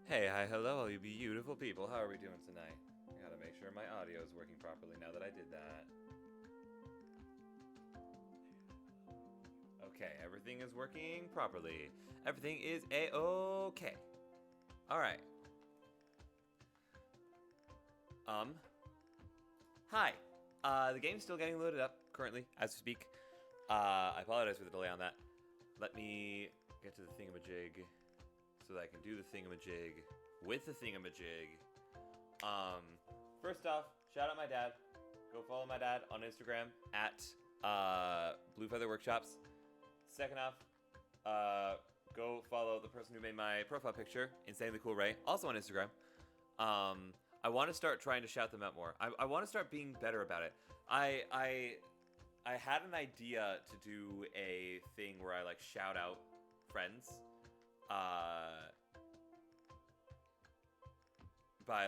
Hey, hi, hello, all you beautiful people. How are we doing tonight? I gotta make sure my audio is working properly now that I did that. Okay, everything is working properly. Everything is a-okay. Alright. Hi. The game's still getting loaded up currently, as we speak. I apologize for the delay on that. Let me get to the thingamajig so that I can do the thingamajig with the thingamajig. First off, shout out my dad. Go follow my dad on Instagram at Blue Feather Workshops. Second off, go follow the person who made my profile picture, Insanely Cool Ray, also on Instagram. I want to start trying to shout them out more. I want to start being better about it. I had an idea to do a thing where I like shout out friends, by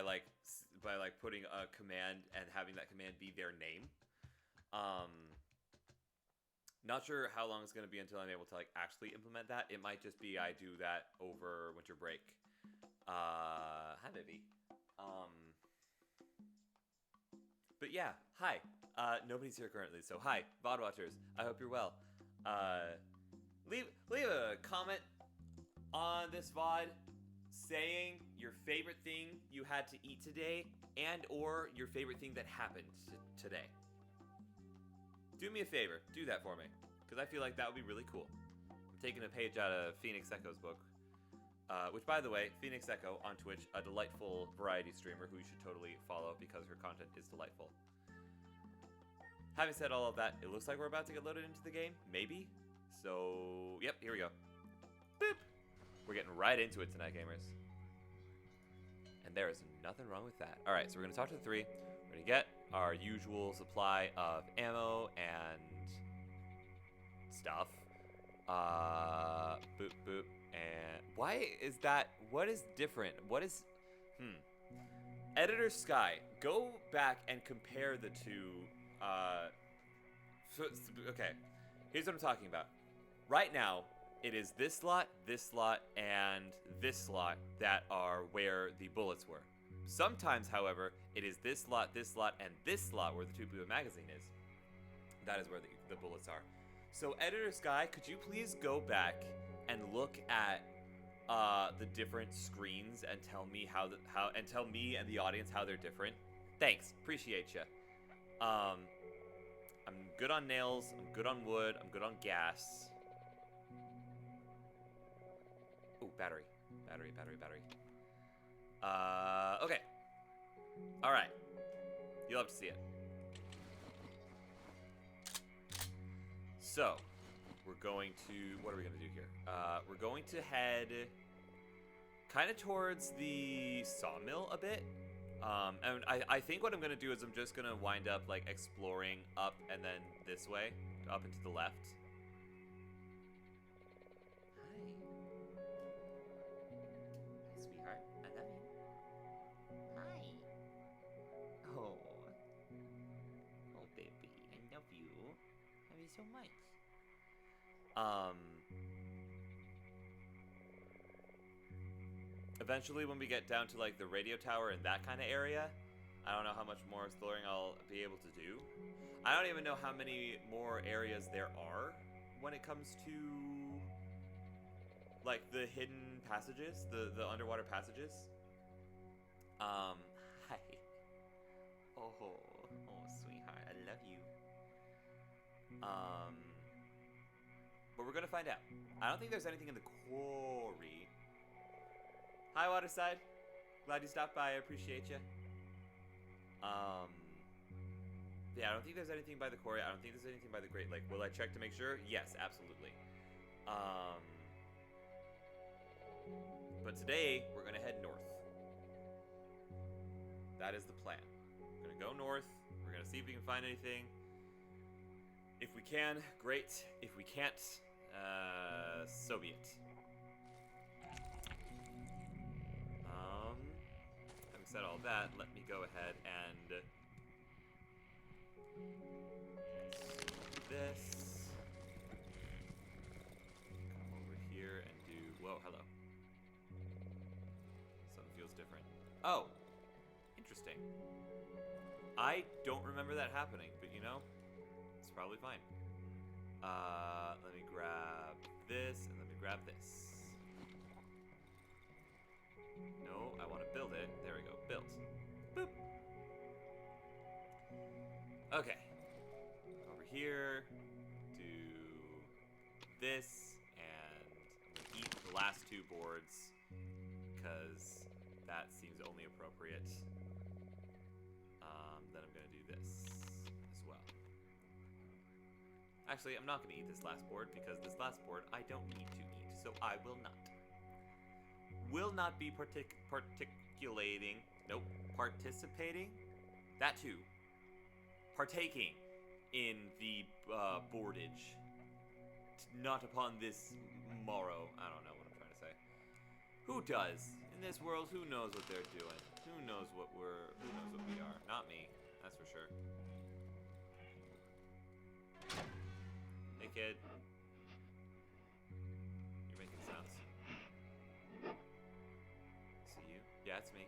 putting a command and having that command be their name. Not sure how long it's going to be until I'm able to like actually implement that. It might just be I do that over winter break. Hi, baby. But yeah, hi. Nobody's here currently, so hi, VOD watchers. I hope you're well. Leave a comment on this VOD saying your favorite thing you had to eat today and or your favorite thing that happened today. Do me a favor, do that for me, because I feel like that would be really cool. I'm taking a page out of Phoenix Echo's book, which, by the way, Phoenix Echo on Twitch, a delightful variety streamer who you should totally follow because her content is delightful. Having said all of that, it looks like we're about to get loaded into the game, maybe? So, yep, here we go. Boop! We're getting right into it tonight, gamers. And there is nothing wrong with that. Alright, so we're going to talk to the three. We're going to get our usual supply of ammo and stuff. Boop, boop. And why is that? What is different? What is... Editor Sky, go back and compare the two. Okay, here's what I'm talking about. Right now, it is this slot, and this slot that are where the bullets were. Sometimes, however, it is this slot, and this slot where the 2 magazine is. That is where the bullets are. So, Editor Sky, could you please go back and look at the different screens and tell me and tell me and the audience how they're different? Thanks, appreciate you. I'm good on nails. I'm good on wood. I'm good on gas. Ooh, battery. Okay. All right. You'll have to see it. So, we're going to... What are we going to do here? We're going to head kind of towards the sawmill a bit. And I think what I'm going to do is I'm just going to wind up, like, exploring up and then this way, up and to the left. Hi, sweetheart. I love you. Hi. Oh. Oh, baby. I love you. I love you so much. Eventually, when we get down to, like, the radio tower and that kind of area, I don't know how much more exploring I'll be able to do. I don't even know how many more areas there are when it comes to, like, the hidden passages, the underwater passages. Hi. Oh, sweetheart, I love you. But we're gonna find out. I don't think there's anything in the quarry. Hi, Waterside. Glad you stopped by. I appreciate you. Yeah, I don't think there's anything by the quarry. I don't think there's anything by the Great Lake. Will I check to make sure? Yes, absolutely. But today, we're going to head north. That is the plan. We're going to go north. We're going to see if we can find anything. If we can, great. If we can't, so be it. Having said all that, let me go ahead and do this. Come over here and do... Whoa, hello. was different. Oh, interesting. I don't remember that happening, but you know, it's probably fine. Let me grab this, and let me grab this. No, I want to build it. There we go, built. Boop. Okay. Over here, do this, and I'm gonna eat the last 2 boards, because that seems only appropriate. Then I'm gonna do this as well. Actually, I'm not gonna eat this last board, because this last board I don't need to eat, so I will not. Will not be particulating. Nope. Participating? That too. Partaking in the boardage. Not upon this morrow. I don't know what I'm trying to say. Who does? In this world, who knows what they're doing? Who knows what we are? Not me. That's for sure. Hey kid. You're making sounds. See you? Yeah, it's me.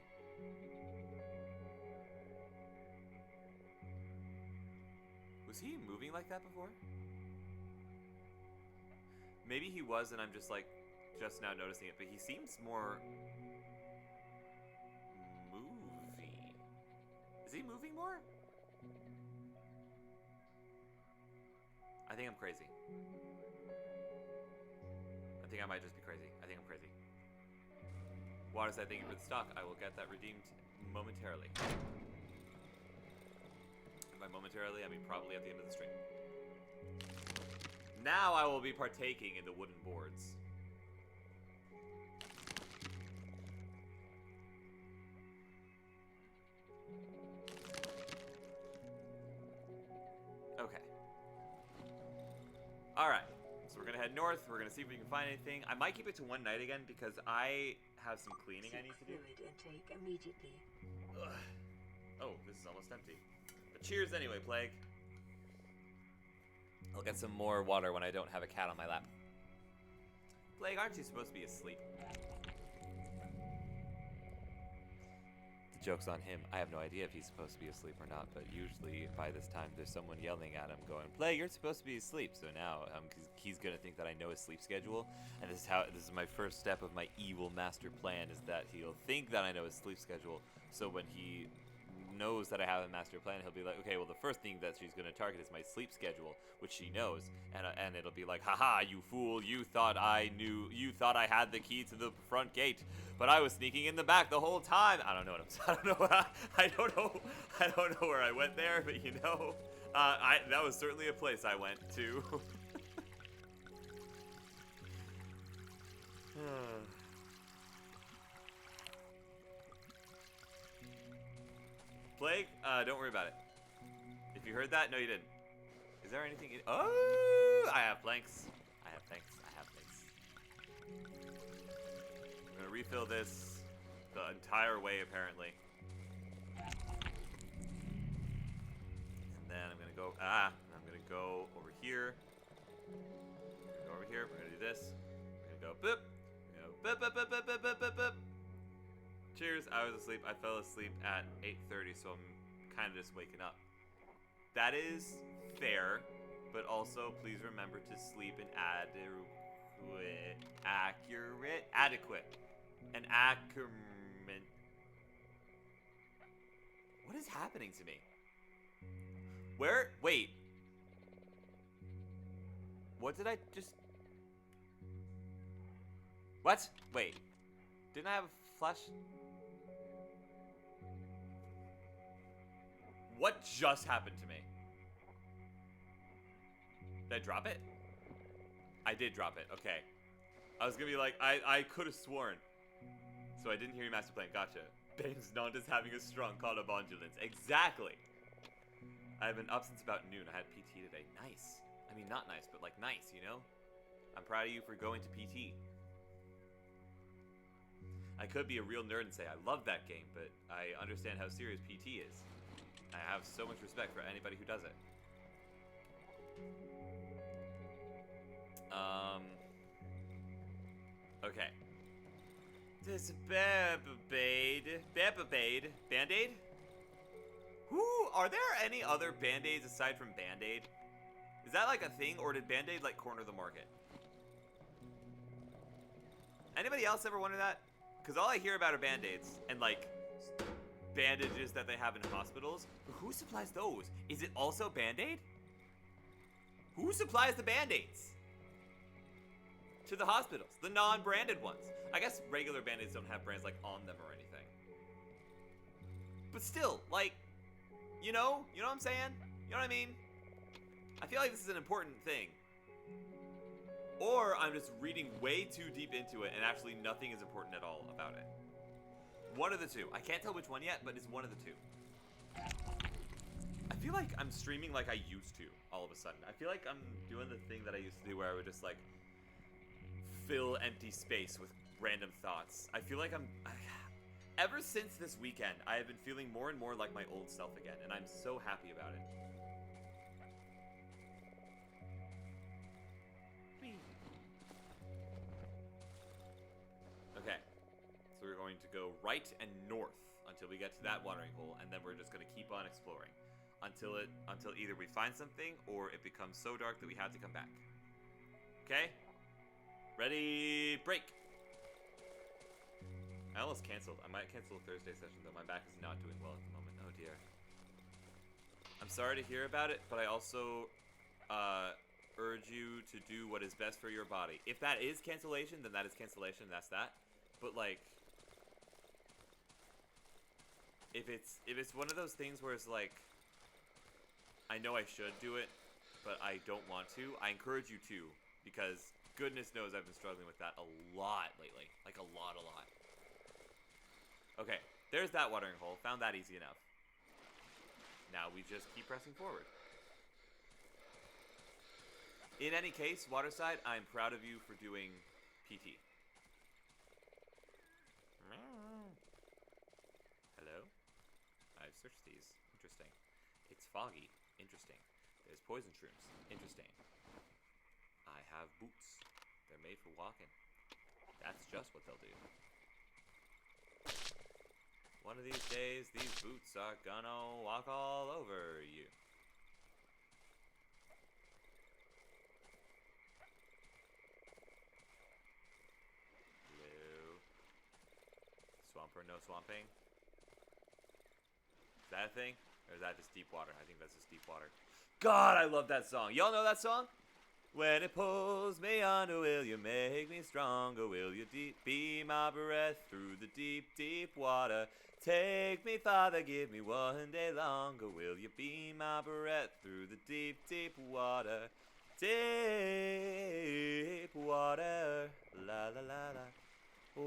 Was he moving like that before? Maybe he was and I'm just like, just now noticing it, but he seems more movie. Is he moving more? I think I'm crazy. I think I might just be crazy. I think I'm crazy. Water said, thank you for the stock. I will get that redeemed momentarily. And by momentarily, I mean probably at the end of the stream. Now I will be partaking in the wooden boards. Okay. Alright. So we're gonna head north. We're gonna see if we can find anything. I might keep it to one night again because I have some cleaning I need to do. Intake immediately. Ugh. Oh, this is almost empty. But cheers anyway, Plague. I'll get some more water when I don't have a cat on my lap. Plague, aren't you supposed to be asleep? The joke's on him. I have no idea if he's supposed to be asleep or not, but usually by this time there's someone yelling at him going, Plague, you're supposed to be asleep. So now he's going to think that I know his sleep schedule, and this is my first step of my evil master plan, is that he'll think that I know his sleep schedule, so when he knows that I have a master plan, he'll be like, okay, well, the first thing that she's going to target is my sleep schedule, which she knows, and it'll be like, haha, you fool, you thought I had the key to the front gate, but I was sneaking in the back the whole time. I don't know I don't know where I went there, but you know, that was certainly a place I went to. Plague, don't worry about it. If you heard that, no you didn't. Is there anything in— oh, I have planks. I have planks. I'm gonna refill this the entire way, apparently. And then I'm gonna go, I'm gonna go over here. Go over here, we're gonna do this. We're gonna go boop. We're gonna go boop, boop, boop, boop, boop, boop, boop. Cheers, I was asleep. I fell asleep at 8:30, so I'm kind of just waking up. That is fair, but also please remember to sleep in adequate. What is happening to me? Wait. What did I just— what? Wait. Didn't I have a flash? What just happened to me? Did I drop it? I did drop it, okay. I was gonna be like, I could have sworn. So I didn't hear your master plan, gotcha. Bames not as having a strong call of ambulance. Exactly! I've been up since about noon. I had PT today. Nice. I mean, not nice, but like nice, you know? I'm proud of you for going to PT. I could be a real nerd and say I love that game, but I understand how serious PT is. I have so much respect for anybody who does it. Okay. This Band-Aid? Band-Aid? Who, are there any other Band-Aids aside from Band-Aid? Is that like a thing, or did Band-Aid like corner the market? Anybody else ever wonder that? Because all I hear about are Band-Aids and like bandages that they have in hospitals. But who supplies those? Is it also Band-Aid? Who supplies the Band-Aids? To the hospitals, the non-branded ones. I guess regular Band-Aids don't have brands like on them or anything. But still, like, you know what I'm saying? You know what I mean? I feel like this is an important thing. Or I'm just reading way too deep into it and actually nothing is important at all about it. One of the two. I can't tell which one yet, but it's one of the two. I feel like I'm streaming like I used to all of a sudden. I feel like I'm doing the thing that I used to do where I would just like fill empty space with random thoughts. I feel like ever since this weekend, I have been feeling more and more like my old self again, and I'm so happy about it. Okay, so we're going to go right and north until we get to that watering hole, and then we're just going to keep on exploring until either we find something or it becomes so dark that we have to come back. Okay? Ready, break! I almost canceled. I might cancel a Thursday session, though. My back is not doing well at the moment. Oh, dear. I'm sorry to hear about it, but I also urge you to do what is best for your body. If that is cancellation, then that is cancellation. That's that. But, like, if it's one of those things where it's like, I know I should do it, but I don't want to, I encourage you to, because goodness knows I've been struggling with that a lot lately. Like, a lot. Okay, there's that watering hole. Found that easy enough. Now we just keep pressing forward. In any case, Waterside, I'm proud of you for doing PT. Hello? I've searched these. Interesting. It's foggy. Interesting. There's poison shrooms. Interesting. I have boots. They're made for walking. That's just what they'll do. One of these days, these boots are gonna walk all over you. Hello. Swamper, no swamping. Is that a thing? Or is that just deep water? I think that's just deep water. God, I love that song. Y'all know that song? When it pulls me under, will you make me stronger? Will you be my breath through the deep, deep water? Take me, Father, give me one day longer. Will you be my breath through the deep, deep water? Deep water, la la la la.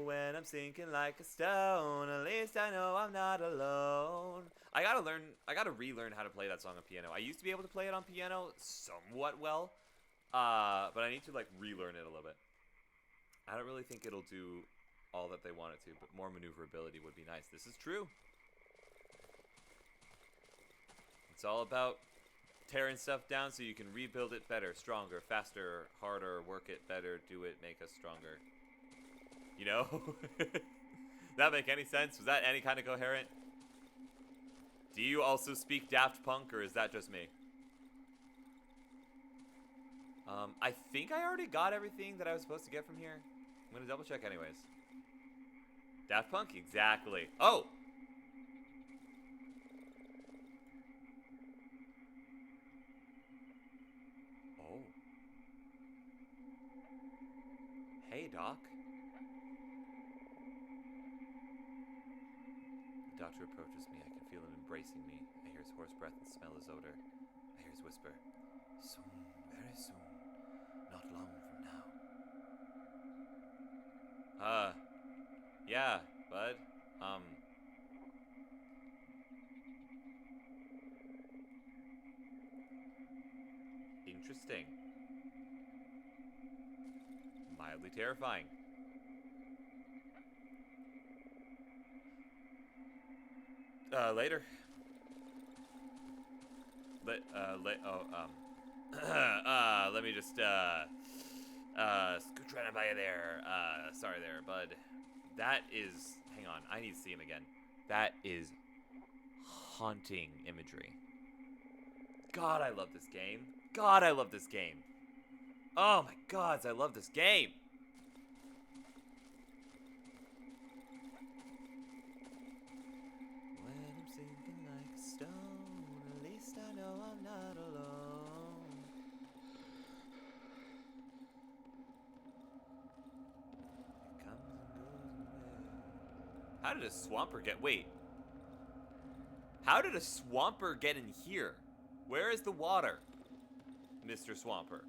When I'm sinking like a stone, at least I know I'm not alone. I gotta relearn how to play that song on piano. I used to be able to play it on piano somewhat well. But I need to, like, relearn it a little bit. I don't really think it'll do all that they want it to, but more maneuverability would be nice. This is true. It's all about tearing stuff down so you can rebuild it better, stronger, faster, harder, work it better, do it, make us stronger. You know? That make any sense? Was that any kind of coherent? Do you also speak Daft Punk, or is that just me? I think I already got everything that I was supposed to get from here. I'm gonna double check anyways. Daft Punk, exactly. Oh! Oh. Hey, Doc. The doctor approaches me. I can feel him embracing me. I hear his hoarse breath and smell his odor. I hear his whisper. Soon, very soon. Not long from now. Yeah, bud. Interesting. Mildly terrifying. Later. Let me just, scooch right by you there. Sorry there, bud. That is... Hang on, I need to see him again. That is haunting imagery. God, I love this game. God, I love this game. Oh my gods, I love this game. When I'm sinking like a stone, at least I know I'm not alone. It comes and goes away. How did a swamper get... Wait. How did a swamper get in here? Where is the water, Mr. Swamper?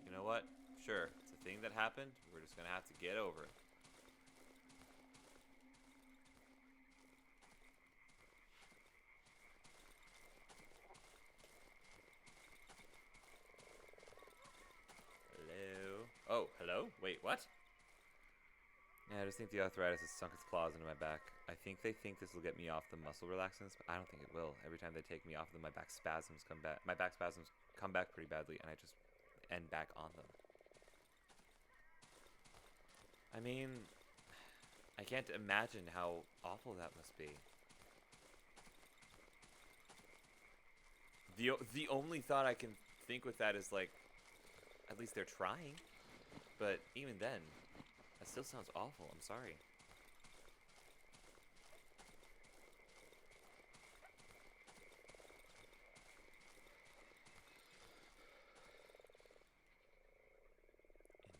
You know what? Sure, it's a thing that happened. We're just gonna have to get over it. Hello? Oh, hello? Wait, what? Yeah, I just think the arthritis has sunk its claws into my back. I think they think this will get me off the muscle relaxants, but I don't think it will. Every time they take me off them, my back spasms come back. My back spasms come back pretty badly, and I just end back on them. I mean, I can't imagine how awful that must be. The only thought I can think with that is, like, at least they're trying. But even then, that still sounds awful. I'm sorry.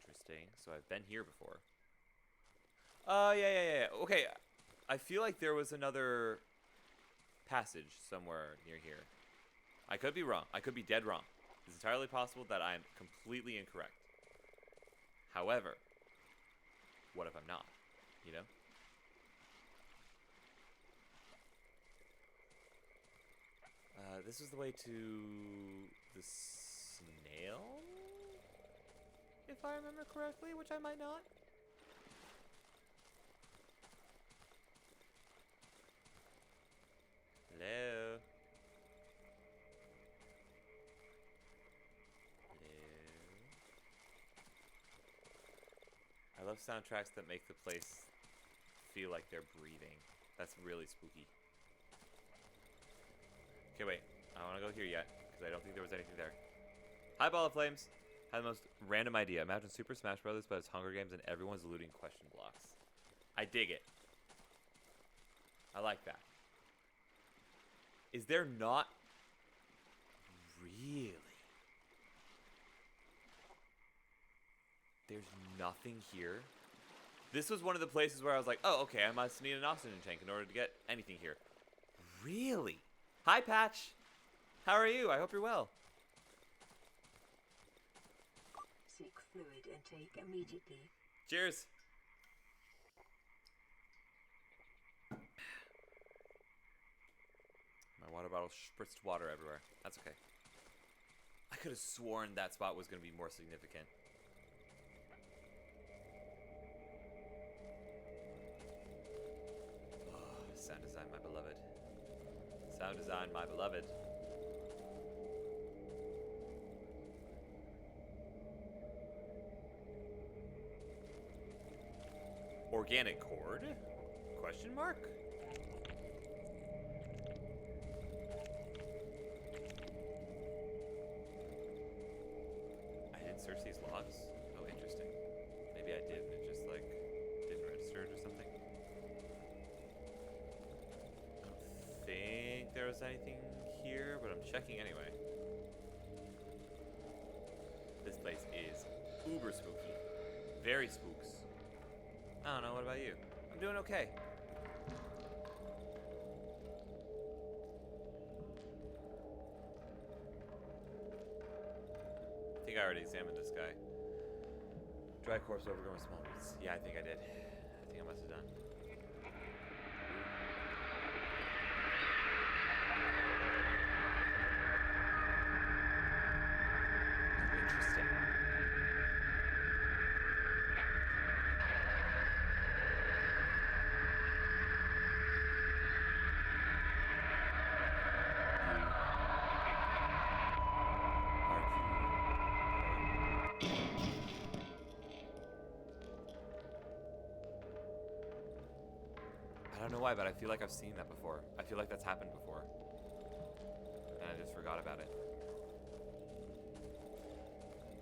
Interesting. So I've been here before. Yeah. Okay, I feel like there was another passage somewhere near here. I could be wrong. I could be dead wrong. It's entirely possible that I'm completely incorrect. However, what if I'm not? You know? This is the way to the snail? If I remember correctly, which I might not. Hello? I love soundtracks that make the place feel like they're breathing. That's really spooky. Okay, wait. I don't want to go here yet, because I don't think there was anything there. Hi, Ball of Flames. Had the most random idea. Imagine Super Smash Brothers, but it's Hunger Games and everyone's looting question blocks. I dig it. I like that. Is there not really? There's nothing here. This was one of the places where I was like, oh, okay, I must need an oxygen tank in order to get anything here. Really? Hi, Patch. How are you? I hope you're well. Seek fluid intake immediately. Cheers. My water bottle spritzed water everywhere. That's okay. I could have sworn that spot was going to be more significant. Oh, sound design, my beloved. Sound design, my beloved. Organic cord? Question mark? I didn't search these logs? Oh, interesting. Maybe I did and it just, like, didn't register it or something. I don't think there was anything here, but I'm checking anyway. This place is uber spooky. Very spooks. I don't know, what about you? I'm doing okay. I think I already examined this guy. Dry corpse overgrown with small roots. Yeah, I think I did. I think I must have done. Interesting. don't know why, but I feel like I've seen that before. I feel like that's happened before. And I just forgot about it.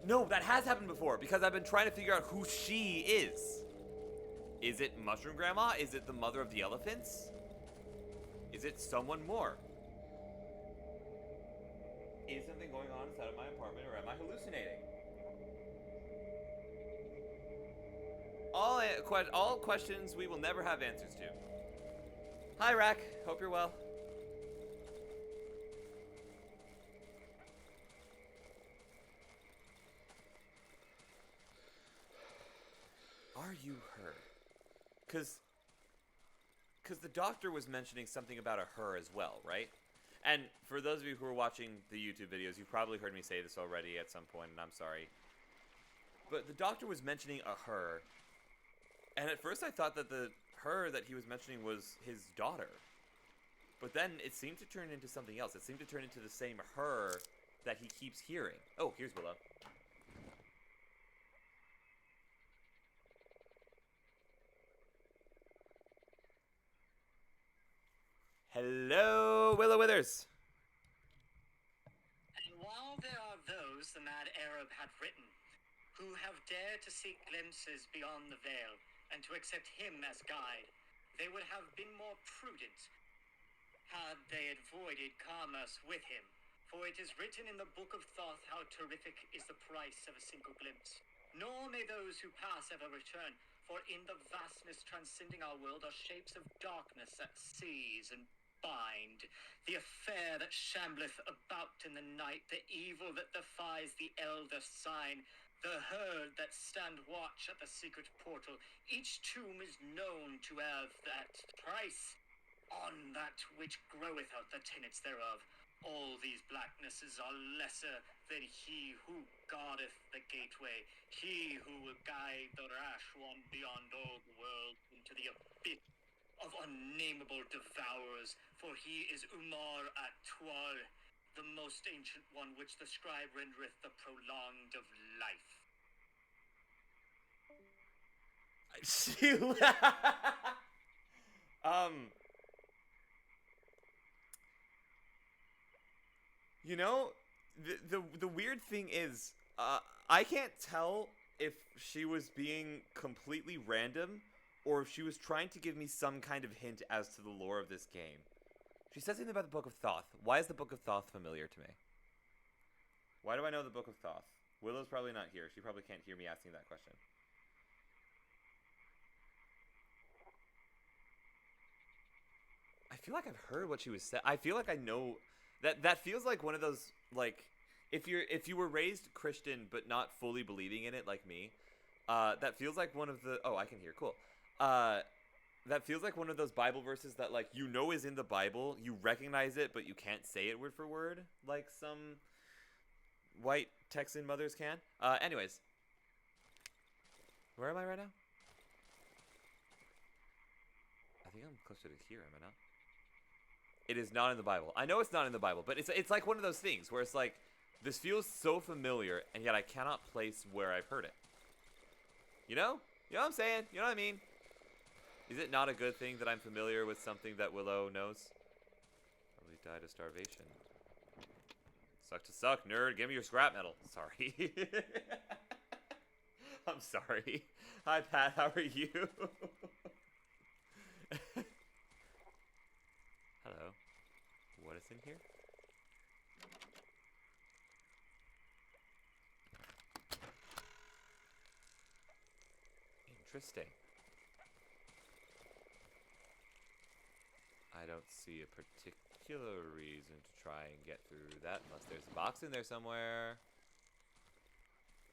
No, that has happened before, because I've been trying to figure out who she is. Is it Mushroom Grandma? Is it the mother of the elephants? Is it someone more? Is something going on inside of my apartment, or am I hallucinating? All questions we will never have answers to. Hi, Rack. Hope you're well. Are you her? Because the doctor was mentioning something about a her as well, right? And for those of you who are watching the YouTube videos, you've probably heard me say this already at some point, and I'm sorry. But the doctor was mentioning a her, and at first I thought that the her that he was mentioning was his daughter. But then it seemed to turn into something else. It seemed to turn into the same her that he keeps hearing. Oh, here's Willow. Hello, Willow Withers. And while there are those, the mad Arab had written, who have dared to seek glimpses beyond the veil, and to accept him as guide, they would have been more prudent had they avoided commerce with him. For it is written in the Book of Thoth how terrific is the price of a single glimpse. Nor may those who pass ever return, for in the vastness transcending our world are shapes of darkness that seize and bind, the affair that shambleth about in the night, the evil that defies the elder sign, the herd that stand watch at the secret portal. Each tomb is known to have that price on that which groweth out the tenets thereof. All these blacknesses are lesser than he who guardeth the gateway, he who will guide the rash one beyond all the world into the abyss of unnameable devourers, for he is Umar at Tual, the most ancient one which the scribe rendereth the prolonged of life. You know, the weird thing is, I can't tell if she was being completely random or if she was trying to give me some kind of hint as to the lore of this game. She says something about the Book of Thoth. Why is the Book of Thoth familiar to me? Why do I know the Book of Thoth? Willow's probably not here. She probably can't hear me asking that question. I feel like I've heard what she was saying. I feel like I know that feels like one of those, like, if you were raised Christian but not fully believing in it like me, that feels like one of the I can hear, cool. That feels like one of those Bible verses that, like, you know is in the Bible, you recognize it, but you can't say it word for word, like some white Texan mothers can. Anyways. Where am I right now? I think I'm closer to here, am I not? It is not in the Bible. I know it's not in the Bible, but it's like one of those things where it's like, this feels so familiar, and yet I cannot place where I've heard it. You know? You know what I'm saying? You know what I mean? Is it not a good thing that I'm familiar with something that Willow knows? Probably died of starvation. Suck to suck, nerd. Give me your scrap metal. Sorry. I'm sorry. Hi, Pat. How are you? Hello. What is in here? Interesting. I don't see a particular reason to try and get through that unless there's a box in there somewhere.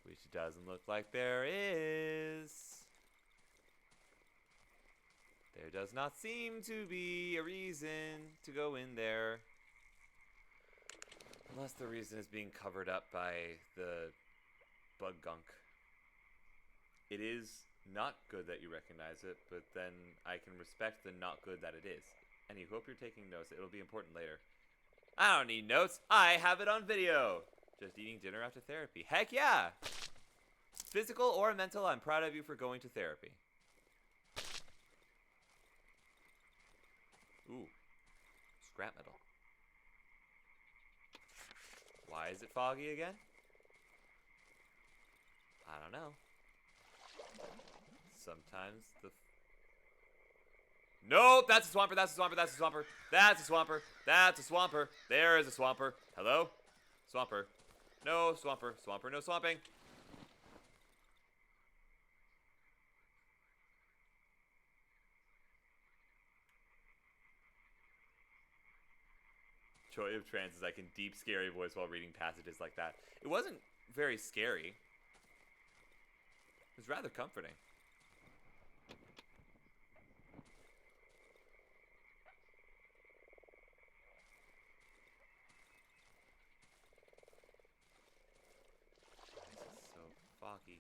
Which doesn't look like there is. There does not seem to be a reason to go in there. Unless the reason is being covered up by the bug gunk. It is not good that you recognize it, but then I can respect the not good that it is. And you hope you're taking notes. It'll be important later. I don't need notes. I have it on video. Just eating dinner after therapy. Heck yeah! Physical or mental, I'm proud of you for going to therapy. Ooh. Scrap metal. Why is it foggy again? I don't know. Sometimes the... Nope, that's a swamper, that's a swamper, that's a swamper. That's a swamper, that's a swamper. There is a swamper. Hello? Swamper. No swamper, swamper, no swamping. Joy of trance is I can deep, scary voice while reading passages like that. It wasn't very scary. It was rather comforting. This is so foggy.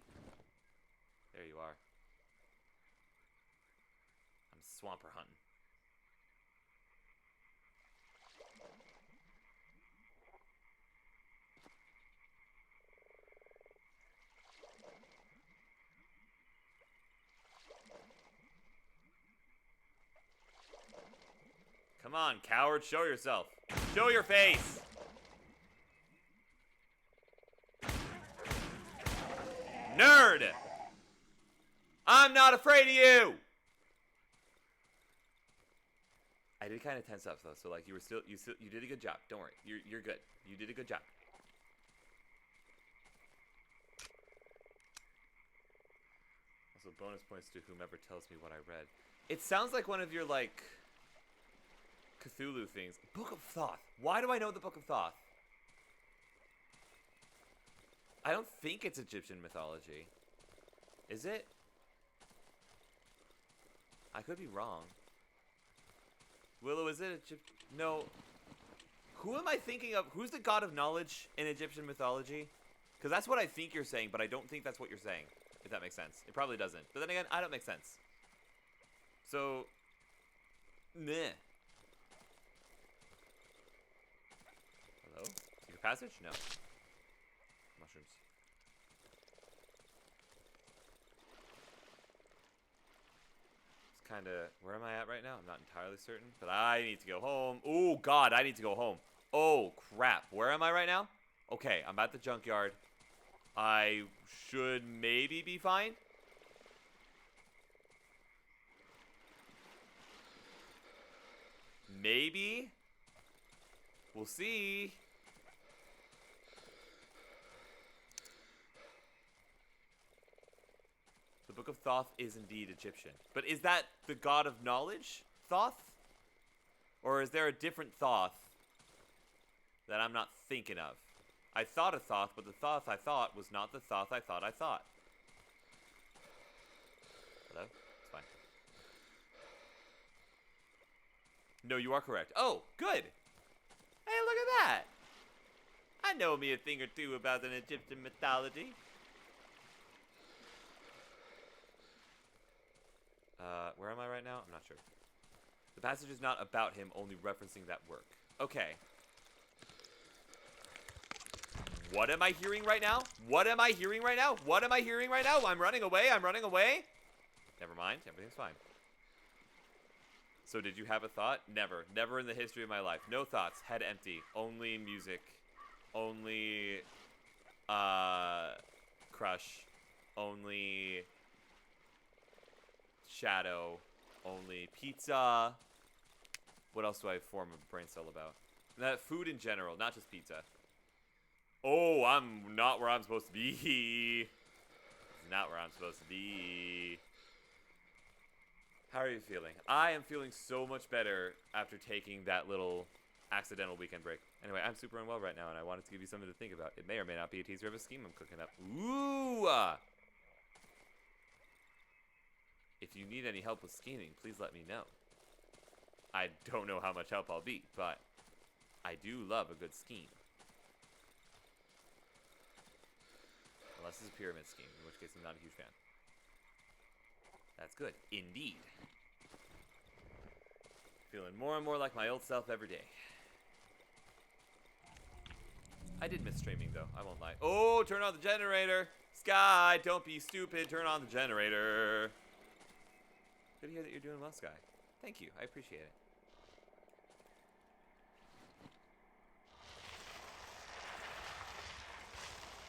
There you are. I'm swamper hunting. Come on, coward, show yourself. Show your face! Nerd! I'm not afraid of you! I did kind of tense up though, so like you did a good job. Don't worry, you're good. You did a good job. Also, bonus points to whomever tells me what I read. It sounds like one of your like Cthulhu things. Book of Thoth. Why do I know the Book of Thoth? I don't think it's Egyptian mythology. Is it? I could be wrong. Willow, is it Egyptian? No. Who am I thinking of? Who's the god of knowledge in Egyptian mythology? Because that's what I think you're saying, but I don't think that's what you're saying. If that makes sense. It probably doesn't. But then again, I don't make sense. So, meh. Hello? Secret passage? No. Mushrooms. It's kind of... Where am I at right now? I'm not entirely certain. But I need to go home. Oh, God. I need to go home. Oh, crap. Where am I right now? Okay. I'm at the junkyard. I should maybe be fine. Maybe. We'll see. The Book of Thoth is indeed Egyptian. But is that the god of knowledge, Thoth? Or is there a different Thoth that I'm not thinking of? I thought of Thoth, but the Thoth I thought was not the Thoth I thought I thought. Hello? It's fine. No, you are correct. Oh, good! Hey, look at that! I know me a thing or two about an Egyptian mythology. Where am I right now? I'm not sure. The passage is not about him, only referencing that work. Okay. What am I hearing right now? What am I hearing right now? What am I hearing right now? I'm running away. I'm running away. Never mind. Everything's fine. So did you have a thought? Never. Never in the history of my life. No thoughts. Head empty. Only music. Only, crush. Only shadow. Only pizza. What else do I form a brain cell about? That food in general, not just pizza. Oh, I'm not where I'm supposed to be. Not where I'm supposed to be. How are you feeling? I am feeling so much better after taking that little accidental weekend break. Anyway, I'm super unwell right now, and I wanted to give you something to think about. It may or may not be a teaser of a scheme I'm cooking up. Ooh! If you need any help with scheming, please let me know. I don't know how much help I'll be, but I do love a good scheme. Unless it's a pyramid scheme, in which case I'm not a huge fan. That's good. Indeed. Feeling more and more like my old self every day. I did miss streaming, though. I won't lie. Oh, turn on the generator! Sky, don't be stupid. Turn on the generator. Good to hear that you're doing well, Sky. Thank you. I appreciate it.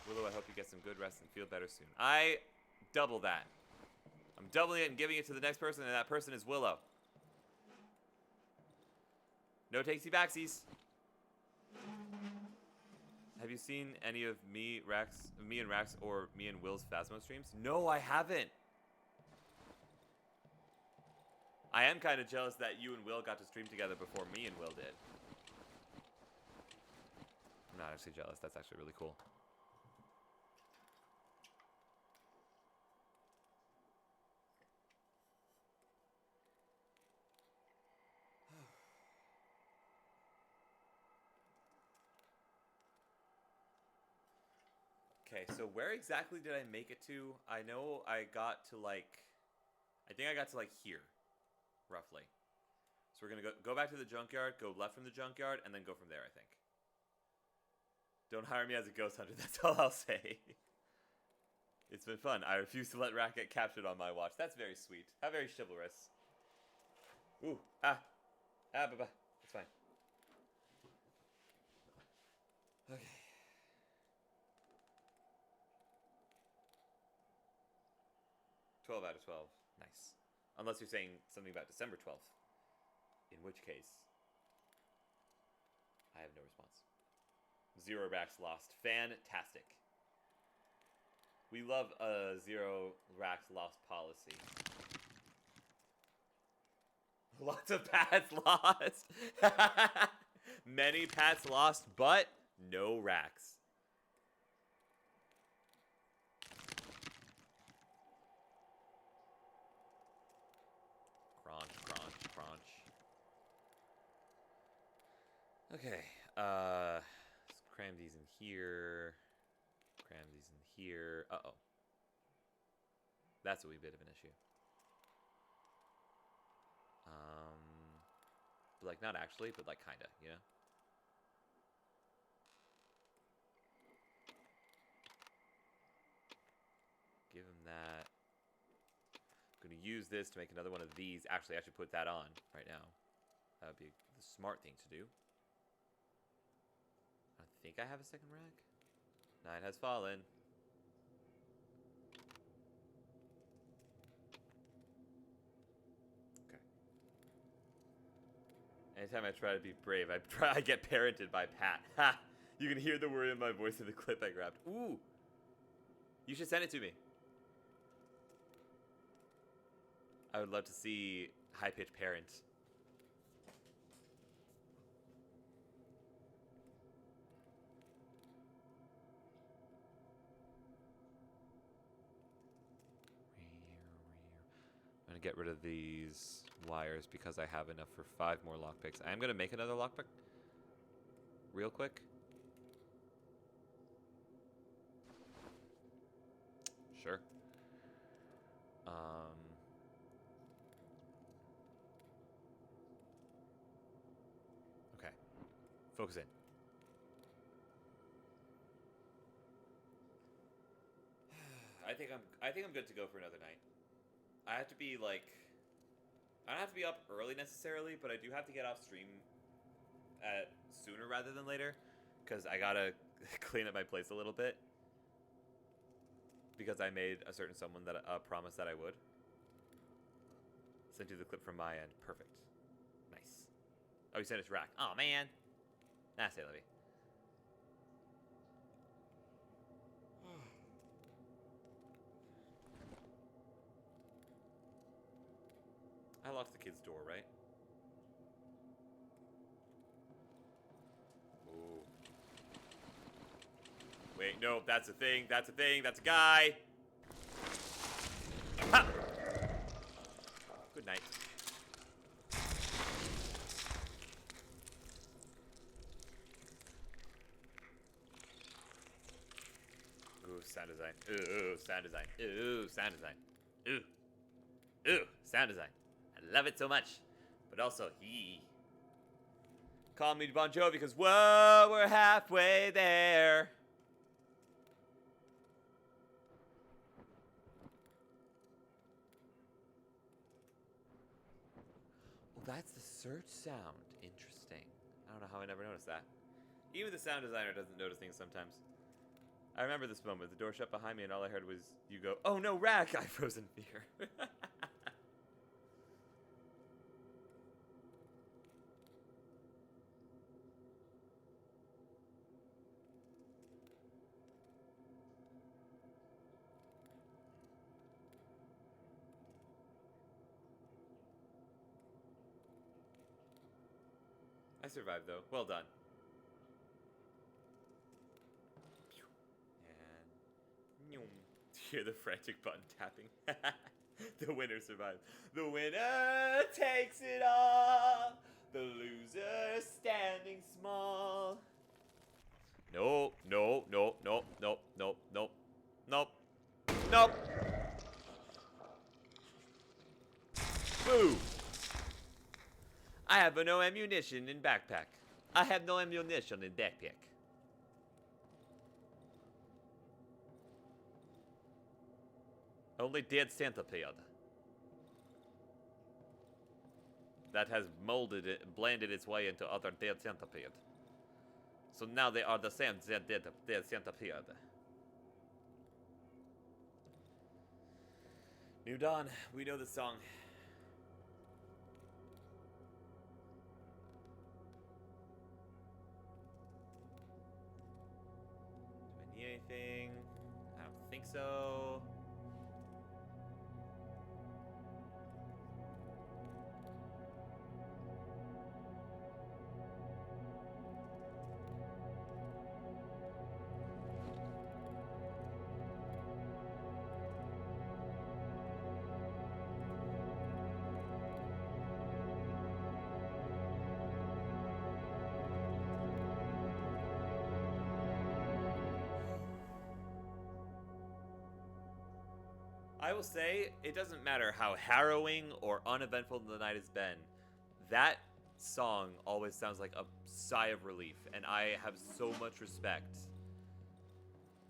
Willow, I hope you get some good rest and feel better soon. I double that. I'm doubling it and giving it to the next person, and that person is Willow. No takesy backsies. Have you seen any of me and Rax, or me and Will's Phasmo streams? No, I haven't. I am kind of jealous that you and Will got to stream together before me and Will did. I'm not actually jealous. That's actually really cool. Okay, so where exactly did I make it to? I know I got to like... I think I got to like here, roughly. So we're going to go back to the junkyard, go left from the junkyard, and then go from there, I think. Don't hire me as a ghost hunter, that's all I'll say. It's been fun. I refuse to let Rat get captured on my watch. That's very sweet. How very chivalrous. Ooh, bye-bye. It's fine. Okay. $12 out of 12. Nice. Unless you're saying something about December 12th. In which case, I have no response. 0 racks lost. Fantastic. We love a 0 racks lost policy. Lots of pats lost. Many pats lost, but no racks. Okay, let's cram these in here. Cram these in here. Uh-oh. That's a wee bit of an issue. But like, not actually, but like, kinda, you know? Give him that. I'm gonna use this to make another one of these. Actually, I should put that on right now. That would be the smart thing to do. I think I have a second rack. 9 has fallen. Okay. Anytime I try to be brave, I get parented by Pat. Ha! You can hear the worry in my voice in the clip I grabbed. Ooh! You should send it to me. I would love to see high-pitched parent. I'm gonna get rid of these wires because I have enough for 5 more lockpicks. I am gonna make another lockpick real quick. Sure. Okay. Focus in. I think I'm good to go for another night. I have to be like, I don't have to be up early necessarily, but I do have to get off stream sooner rather than later, because I gotta clean up my place a little bit, because I made a certain someone that promised that I would. Sent you the clip from my end. Perfect. Nice. Oh, you sent it to Rack. Oh man. Nah, say Levy. I locked the kid's door, right? Ooh. Wait, no, that's a thing. That's a thing. That's a guy. Ha! Good night. Ooh, sound design. Ooh, sound design. Ooh, sound design. Ooh. Ooh, sound design. I love it so much. But also, call me Bon Jovi because, whoa, we're halfway there. Well, that's the search sound. Interesting. I don't know how I never noticed that. Even the sound designer doesn't notice things sometimes. I remember this moment. The door shut behind me, and all I heard was you go, "Oh no, Rack!" I froze in fear. I survived, though. Well done. And... hear the frantic button tapping. The winner survived. The winner takes it all. The loser standing small. Nope, nope, nope, nope, nope, nope, nope, nope, nope. Boo! I have no ammunition in backpack. I have no ammunition in backpack. Only dead centipede. That has molded it, blended its way into other dead centipede. So now they are the same dead centipede. New Dawn, we know the song. Do I need anything? I don't think so. I will say, it doesn't matter how harrowing or uneventful the night has been, that song always sounds like a sigh of relief, and I have so much respect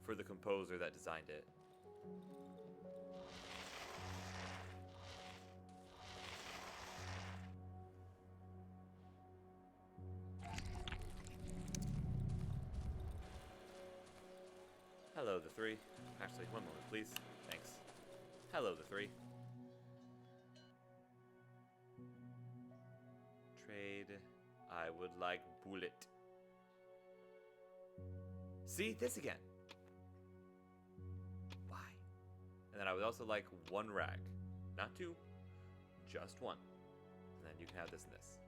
for the composer that designed it. Hello, the three. Actually, one moment, please. Thanks. Hello, the three. Trade. I would like bullet. See, this again. Why? And then I would also like one rag. Not two, just one. And then you can have this and this.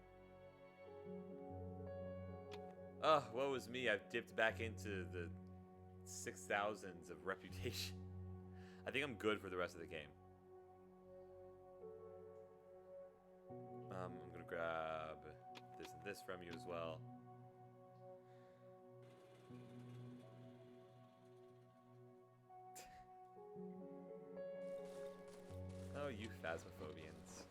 Oh, woe is me. I've dipped back into the 6,000s of reputation. I think I'm good for the rest of the game. I'm gonna grab this and this from you as well. Oh, you phasmophobians.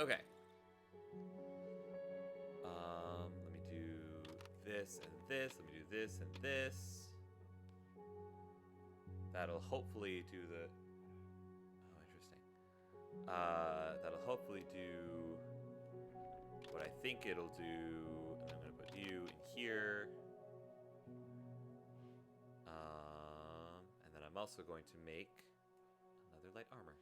Okay. Let me do this and this. Let me do this and this. That'll hopefully do the... Oh, interesting. That'll hopefully do what I think it'll do. And I'm going to put you in here. And then I'm also going to make another light armor.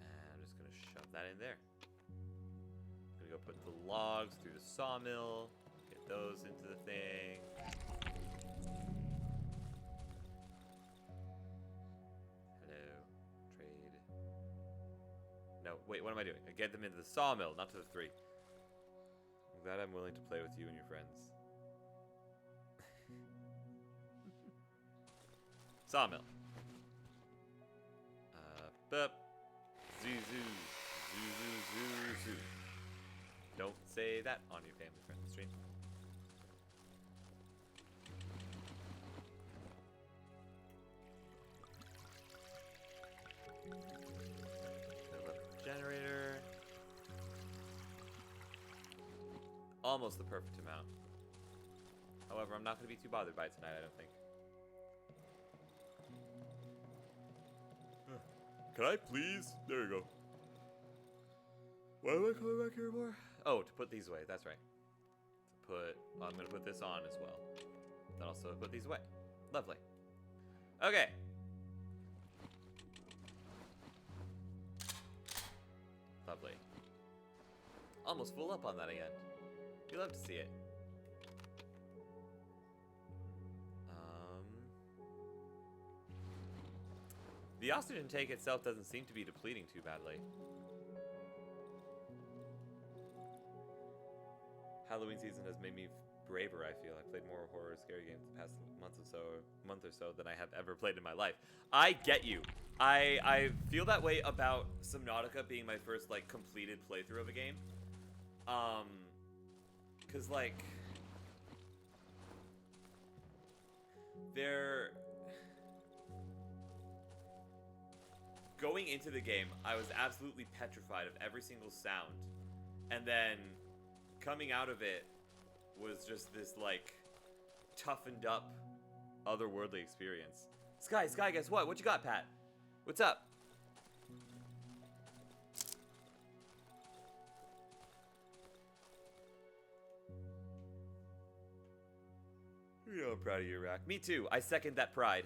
And I'm just going to shove that in there. I'm going to go put the logs through the sawmill. Get those into the thing. Hello. Trade. No, wait, what am I doing? I get them into the sawmill, not to the three. I'm glad I'm willing to play with you and your friends. Sawmill. Bup. Zoo, zoo. Zoo, zoo, zoo, zoo. Don't say that on your family friend stream. Fill up the generator. Almost the perfect amount. However, I'm not going to be too bothered by it tonight, I don't think. Can I please? There you go. Why am I coming back here more? Oh, to put these away. That's right. To put... I'm going to put this on as well. Then also put these away. Lovely. Okay. Lovely. Almost full up on that again. You love to see it. The oxygen tank itself doesn't seem to be depleting too badly. Halloween season has made me braver, I feel. I played more horror scary games the past month or so than I have ever played in my life. I get you. I feel that way about Subnautica being my first like completed playthrough of a game. Cause like going into the game, I was absolutely petrified of every single sound. And then coming out of it was just this, like, toughened up, otherworldly experience. Sky, guess what? What you got, Pat? What's up? You know, I'm proud of you, Rack. Me too. I second that pride.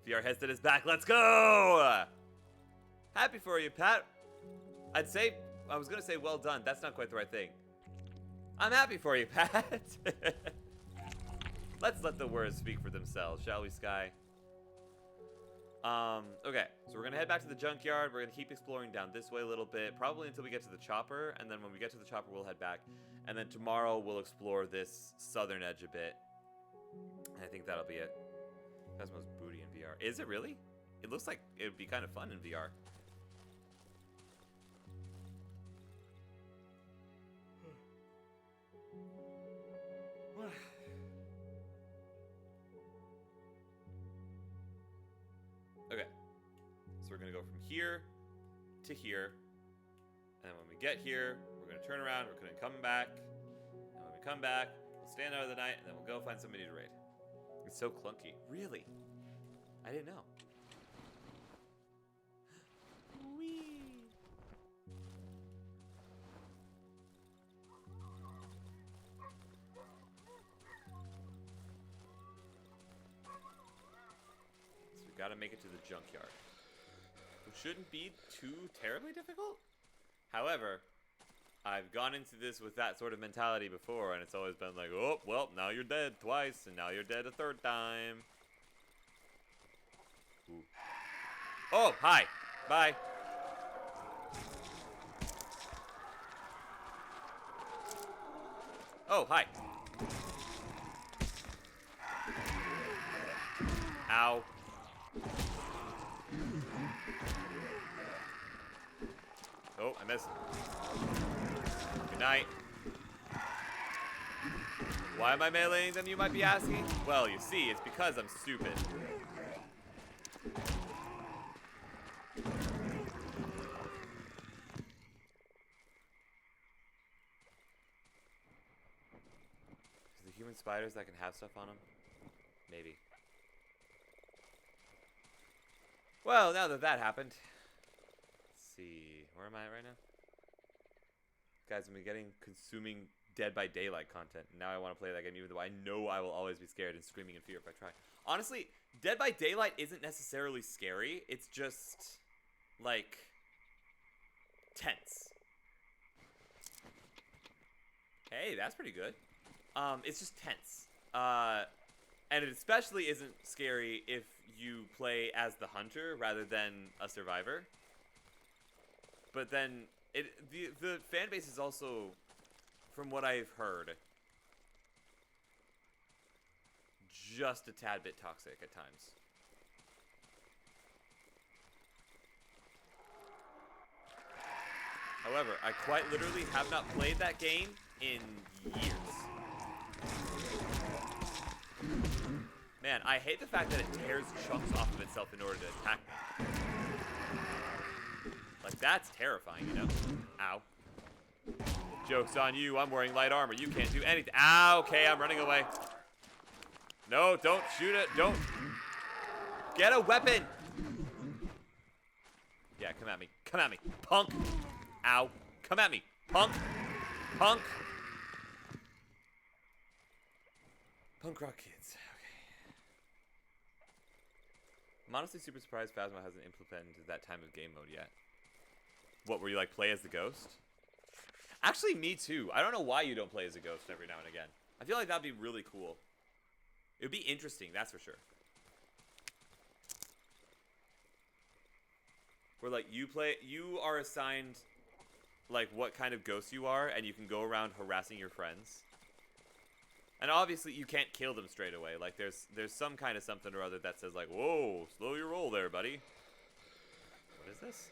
VR headset is back. Let's go! Happy for you, Pat. I was gonna say well done. That's not quite the right thing. I'm happy for you, Pat. Let's let the words speak for themselves, shall we, Sky? Okay, so we're gonna head back to the junkyard. We're gonna keep exploring down this way a little bit, probably until we get to the chopper, and then when we get to the chopper, we'll head back. And then tomorrow, we'll explore this southern edge a bit. And I think that'll be it. Cosmo's booty in VR. Is it really? It looks like it would be kind of fun in VR. Okay. So we're going to go from here to here. And when we get here, we're going to turn around, we're going to come back. And when we come back, we'll stand out of the night, and then we'll go find somebody to raid. It's so clunky. Really? I didn't know. Whee! So we gotta make it to the junkyard. Which shouldn't be too terribly difficult. However, I've gone into this with that sort of mentality before, and it's always been like, oh, well, now you're dead twice, and now you're dead a third time. Ooh. Oh, hi. Bye. Oh, hi. Ow. Oh, I missed. Good night. Why am I meleeing them, you might be asking? Well, you see, it's because I'm stupid. Is the human spiders that can have stuff on them? Maybe. Well, now that that happened. Let's see. Where am I at right now? Guys, I'm consuming Dead by Daylight content. Now I want to play that game even though I know I will always be scared and screaming in fear if I try. Honestly, Dead by Daylight isn't necessarily scary. It's just, like, tense. Hey, that's pretty good. It's just tense. And it especially isn't scary if you play as the hunter rather than a survivor. But then the fan base is also, from what I've heard, just a tad bit toxic at times. However, I quite literally have not played that game in years. Man, I hate the fact that it tears chunks off of itself in order to attack me. Like, that's terrifying, you know? Ow. Joke's on you. I'm wearing light armor. You can't do anything. Ow, okay, I'm running away. No, don't shoot it. Don't. Get a weapon. Yeah, come at me. Come at me, punk. Ow. Come at me. Punk. Punk. Punk rock kids. Okay. I'm honestly super surprised Phasma hasn't implemented that time of game mode yet. What, where you like play as the ghost? Actually, me too. I don't know why you don't play as a ghost every now and again. I feel like that'd be really cool. It would be interesting, that's for sure. Where like you are assigned like what kind of ghost you are, and you can go around harassing your friends. And obviously you can't kill them straight away. Like there's some kind of something or other that says like, whoa, slow your roll there, buddy. What is this?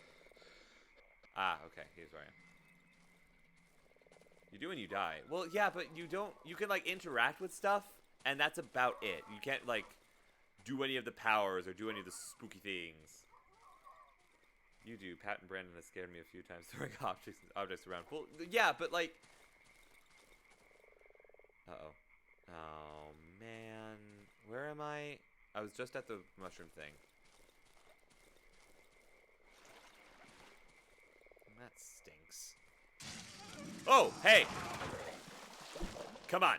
Ah, okay, here's where I am. You do when you die. Well, yeah, but you don't, you can like interact with stuff, and that's about it. You can't like do any of the powers or do any of the spooky things. You do. Pat and Brandon has scared me a few times throwing objects around. Well, yeah, but like... Uh-oh. Oh, man. Where am I? I was just at the mushroom thing. That stinks. Oh, hey! Come on.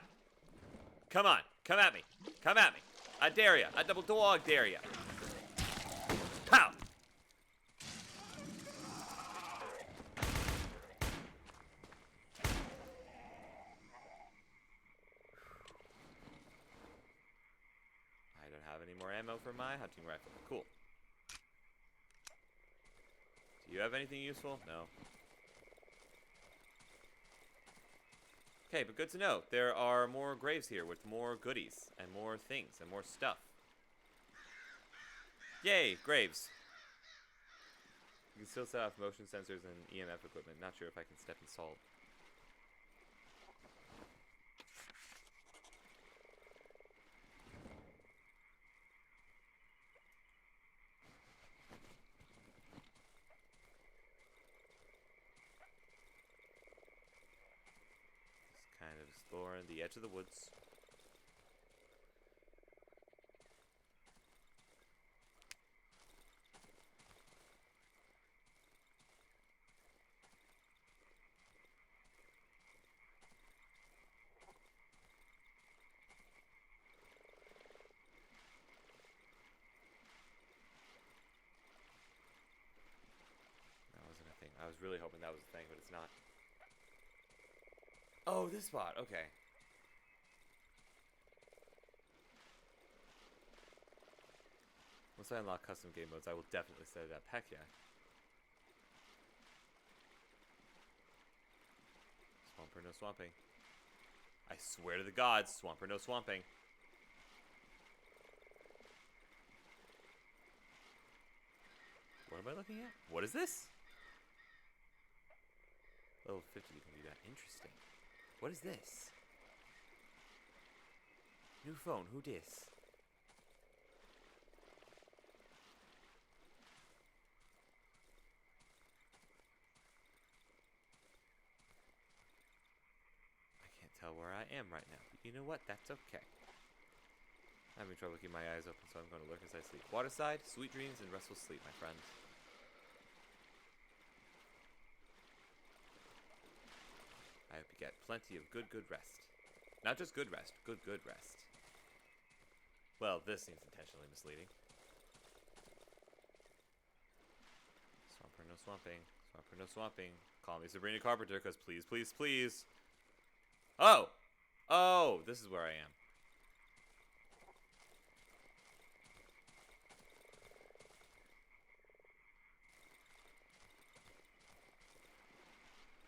Come on. Come at me. Come at me. I dare ya. I double dog dare ya. Pow! I don't have any more ammo for my hunting rifle. Cool. Do you have anything useful? No. Okay, but good to know. There are more graves here with more goodies and more things and more stuff. Yay, graves. You can still set off motion sensors and EMF equipment. Not sure if I can step in salt. Just kind of exploring the edge of the woods. I was really hoping that was the thing, but it's not. Oh, this spot. Okay. Once I unlock custom game modes, I will definitely set it up. Heck yeah. Swamper, no swamping. I swear to the gods, swamper, no swamping. What am I looking at? What is this? Level 50, you can do that. Interesting. What is this? New phone, who dis? I can't tell where I am right now, but you know what? That's okay. I'm having trouble keeping my eyes open, so I'm going to lurk as I sleep. Waterside, sweet dreams, and restful sleep, my friend. I hope you get plenty of good rest. Not just good rest, good rest. Well, this seems intentionally misleading. Swamper, no swamping. Swamper, no swamping. Call me Sabrina Carpenter, because please, please, please. Oh! Oh, this is where I am.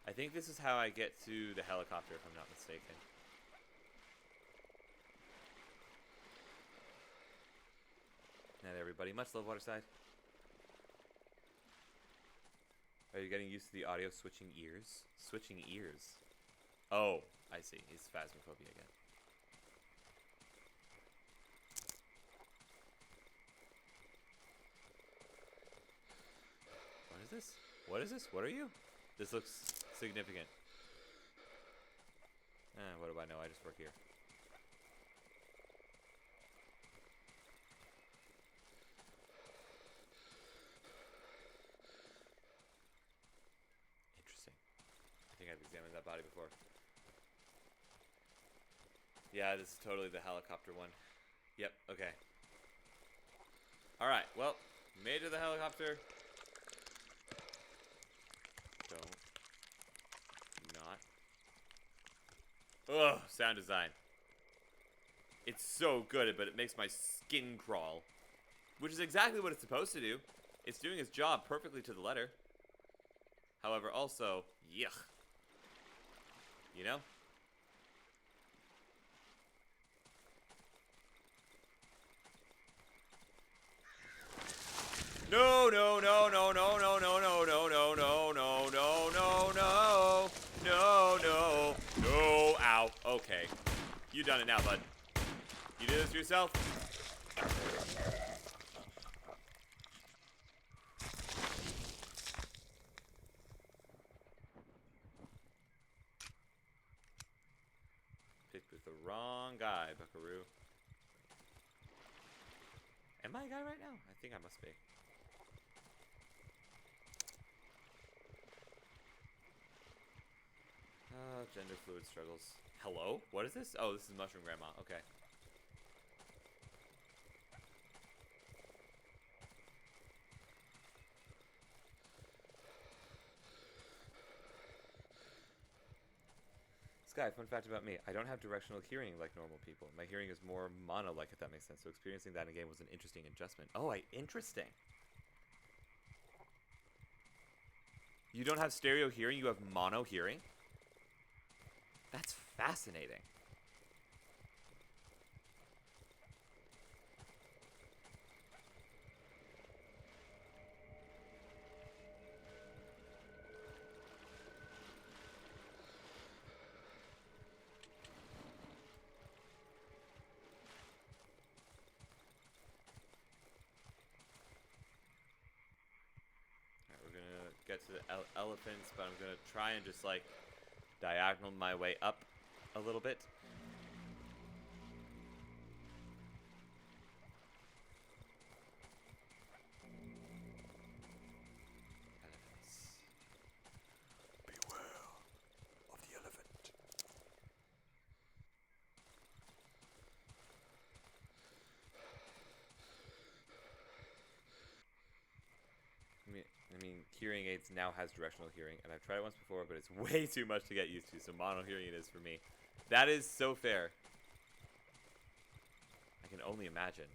I think this is how I get to the helicopter, if I'm not mistaken. Night, everybody. Much love, Waterside. Are you getting used to the audio switching ears? Switching ears. Oh, I see. He's phasmophobia again. What is this? What is this? What are you? This looks significant. What do I know? I just work here. I've examined that body before. Yeah, this is totally the helicopter one. Yep, okay. Alright, well, made it to the helicopter. Don't. Not. Ugh, sound design. It's so good, but it makes my skin crawl. Which is exactly what it's supposed to do. It's doing its job perfectly to the letter. However, also, yuck. You know? No, no, no, no, no, no, no, no, no, no, no, no, no, no, no, no, no, no, ow. Okay. You done it now, bud. You did this to yourself? Picked with the wrong guy, buckaroo. Am I a guy right now? I think I must be. Gender fluid struggles. Hello? What is this? Oh, this is Mushroom Grandma. Okay. Sky, fun fact about me. I don't have directional hearing like normal people. My hearing is more mono-like, if that makes sense. So experiencing that in a game was an interesting adjustment. Oh, interesting. You don't have stereo hearing, you have mono hearing? That's fascinating. Get to the elephants, but I'm gonna try and just like diagonal my way up a little bit. Elephants. Beware of the elephant. I mean, hearing aids now has directional hearing, and I've tried it once before, but it's way too much to get used to, so mono hearing it is for me. That is so fair. I can only imagine.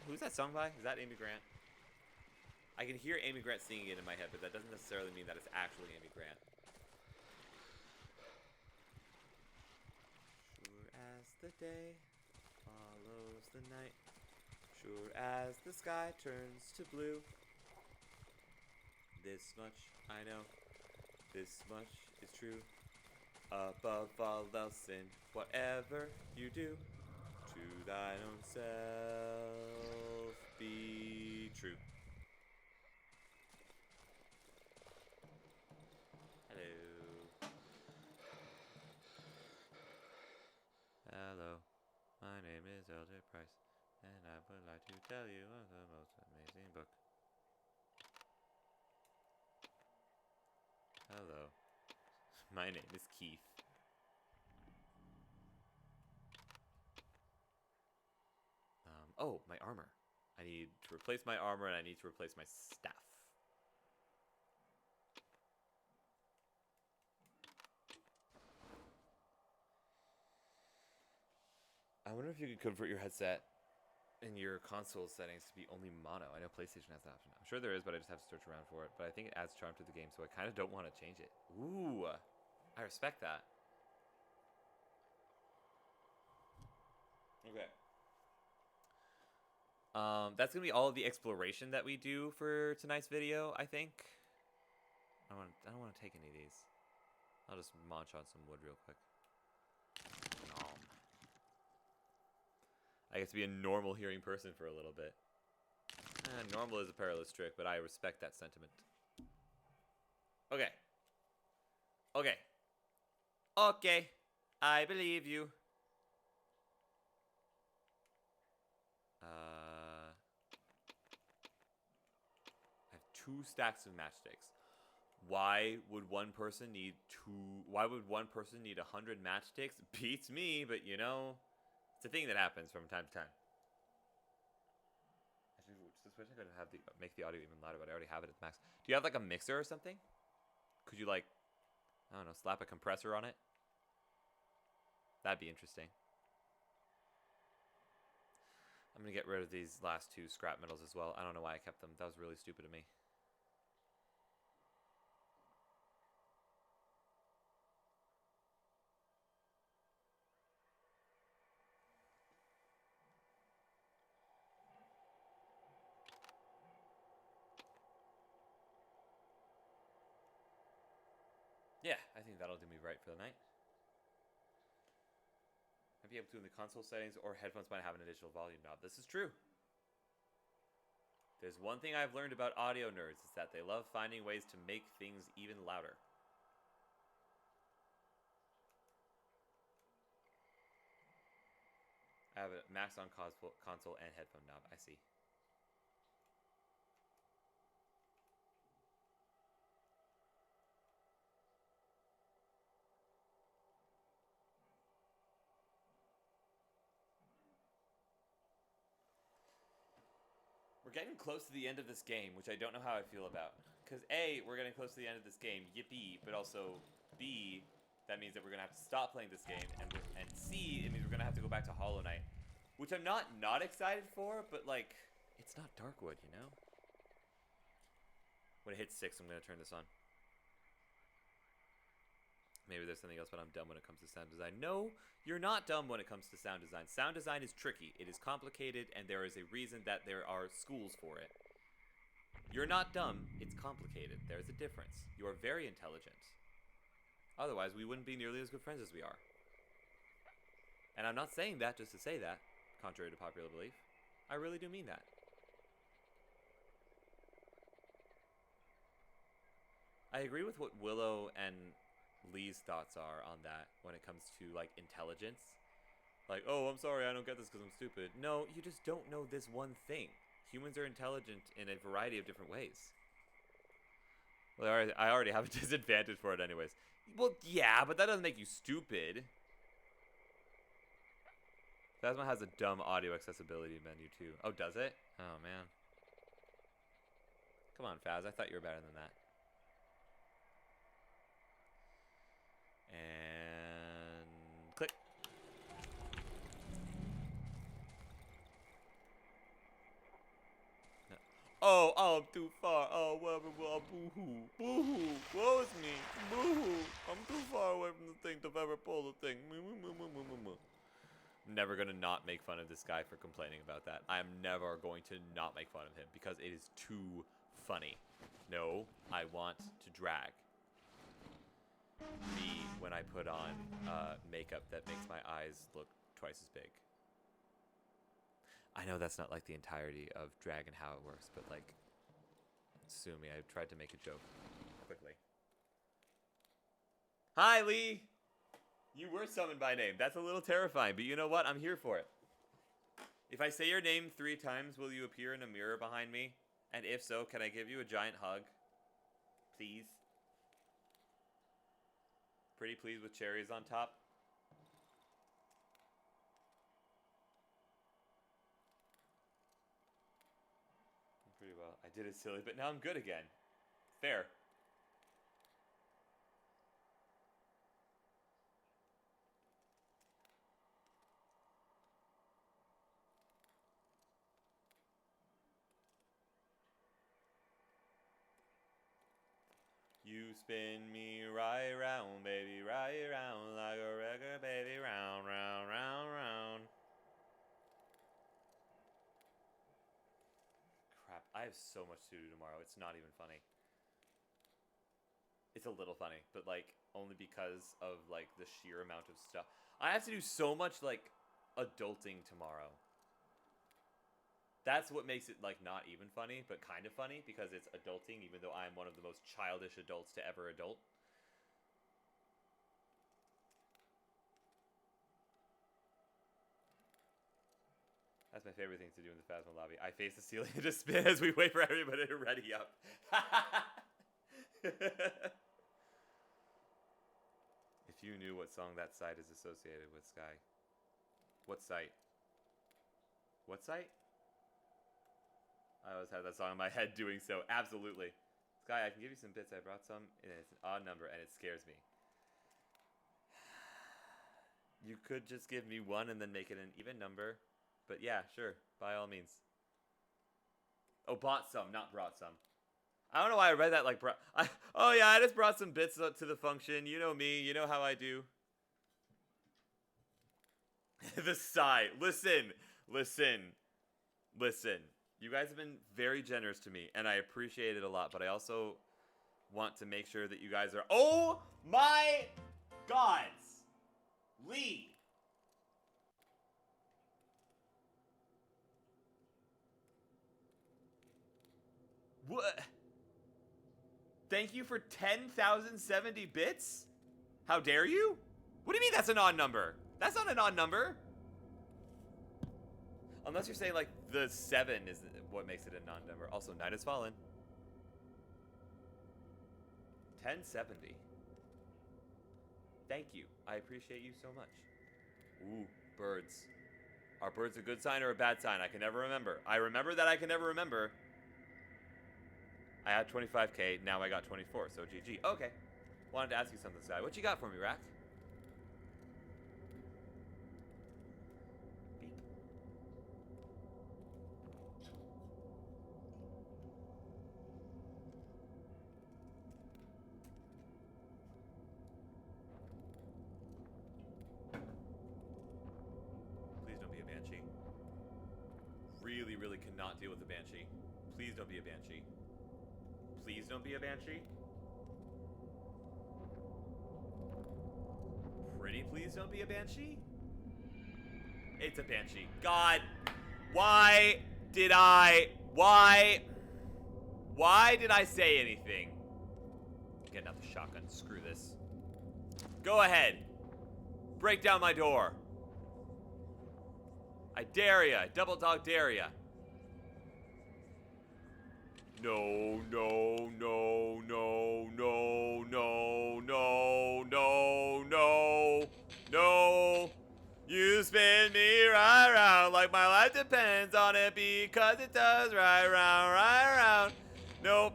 Who's that song by? Is that Amy Grant? I can hear Amy Grant singing it in my head, but that doesn't necessarily mean that it's actually Amy Grant. Sure as the day follows the night, sure as the sky turns to blue, this much I know, this much is true. Above all else in whatever you do, to thine own self be true. Hello. Hello. My name is Elder Price, and I would like to tell you of the most amazing book. Hello. My name is Keith. Oh, my armor. I need to replace my armor, and I need to replace my staff. I wonder if you could convert your headset in your console settings to be only mono. I know PlayStation has that option. I'm sure there is, but I just have to search around for it. But I think it adds charm to the game, so I kind of don't want to change it. Ooh, I respect that. Okay. That's gonna be all of the exploration that we do for tonight's video, I think. I don't want to take any of these. I'll just munch on some wood real quick. I get to be a normal hearing person for a little bit. Normal is a perilous trick, but I respect that sentiment. Okay. Okay. Okay. I believe you. I have 2 stacks of matchsticks. Why would one person need 100 matchsticks? Beats me, but you know, it's a thing that happens from time to time. I just wish I could have make the audio even louder, but I already have it at max. Do you have like a mixer or something? Could you like, I don't know, slap a compressor on it? That'd be interesting. I'm gonna get rid of these last 2 scrap metals as well. I don't know why I kept them. That was really stupid of me. Yeah, I think that'll do me right for the night. I'd be able to in the console settings, or headphones might have an additional volume knob. This is true. There's one thing I've learned about audio nerds, is that they love finding ways to make things even louder. I have a max on console and headphone knob. I see. We're getting close to the end of this game, which I don't know how I feel about. Because A, we're getting close to the end of this game, yippee, but also B, that means that we're going to have to stop playing this game, and C, it means we're going to have to go back to Hollow Knight. Which I'm not excited for, but like, it's not Darkwood, you know? When it hits 6, I'm going to turn this on. Maybe there's something else, but I'm dumb when it comes to sound design. No, you're not dumb when it comes to sound design. Sound design is tricky. It is complicated, and there is a reason that there are schools for it. You're not dumb. It's complicated. There's a difference. You are very intelligent. Otherwise, we wouldn't be nearly as good friends as we are. And I'm not saying that just to say that, contrary to popular belief. I really do mean that. I agree with what Willow and Lee's thoughts are on that when it comes to like intelligence. Like, oh, I'm sorry, I don't get this because I'm stupid. No, you just don't know this one thing. Humans are intelligent in a variety of different ways. Well, I already have a disadvantage for it anyways. Well, yeah, but that doesn't make you stupid. Phasma has a dumb audio accessibility menu too. Oh, does it? Oh, man. Come on, Phaz, I thought you were better than that. And click. No. Oh, I'm too far. Oh, boo-hoo. Boo-hoo. Woe is me. Boo-hoo. I'm too far away from the thing to ever pull the thing. I'm never going to not make fun of this guy for complaining about that. I'm never going to not make fun of him because it is too funny. No, I want to drag. Me when I put on makeup that makes my eyes look twice as big. I know that's not like the entirety of drag and how it works, but like, sue me, I tried to make a joke quickly. Hi, Lee! You were summoned by name. That's a little terrifying, but you know what? I'm here for it. If I say your name 3 times, will you appear in a mirror behind me? And if so, can I give you a giant hug? Please? Pretty pleased with cherries on top. Pretty well. I did it silly, but now I'm good again. Fair. You spin me right round, baby, right round, like a record, baby, round, round, round, round. Crap, I have so much to do tomorrow, it's not even funny. It's a little funny, but like, only because of like the sheer amount of stuff. I have to do so much like adulting tomorrow. That's what makes it like not even funny, but kind of funny because it's adulting, even though I'm one of the most childish adults to ever adult. That's my favorite thing to do in the Phasma lobby. I face the ceiling and just spin as we wait for everybody to ready up. If you knew what song that site is associated with, Sky. What site? What site? I always have that song in my head doing so. Absolutely. Sky, I can give you some bits. I brought some, and it's an odd number, and it scares me. You could just give me one and then make it an even number. But yeah, sure. By all means. Oh, bought some, not brought some. I don't know why I read that like oh yeah, I just brought some bits to the function. You know me. You know how I do. The sigh. Listen. You guys have been very generous to me, and I appreciate it a lot, but I also want to make sure that you guys are... Oh my gods! Lee! What? Thank you for 10,070 bits? How dare you? What do you mean that's an odd number? That's not an odd number. Unless you're saying, like, the 7 is what makes it a non-number. Also, Night has fallen. 1070. Thank you. I appreciate you so much. Ooh, birds. Are birds a good sign or a bad sign? I can never remember. I remember that I can never remember. I had 25k, now I got 24, so GG. Okay. Wanted to ask you something, Sky. What you got for me, Rack? Beep. Please don't be a Banshee. Really, really cannot deal with a Banshee. Please don't be a Banshee. Please don't be a Banshee. Pretty please don't be a Banshee. It's a Banshee. God, why did I say anything? Getting out the shotgun, screw this. Go ahead. Break down my door. I dare ya, double dog dare ya. No. You spin me right round like my life depends on it because it does right round. Nope.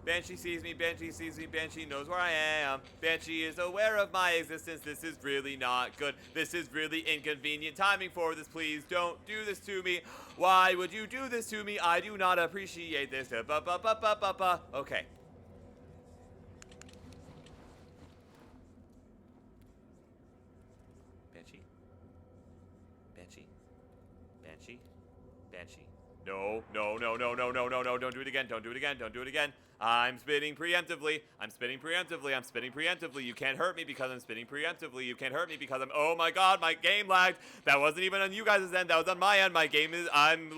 Banshee sees me, Banshee knows where I am. Banshee is aware of my existence. This is really not good. This is really inconvenient timing for this. Please don't do this to me. Why would you do this to me? I do not appreciate this. Okay. Banshee. No. Don't do it again. I'm spinning preemptively. You can't hurt me because I'm spinning preemptively. You can't hurt me because oh my god, my game lagged. That wasn't even on you guys' end. That was on my end. My game is, I'm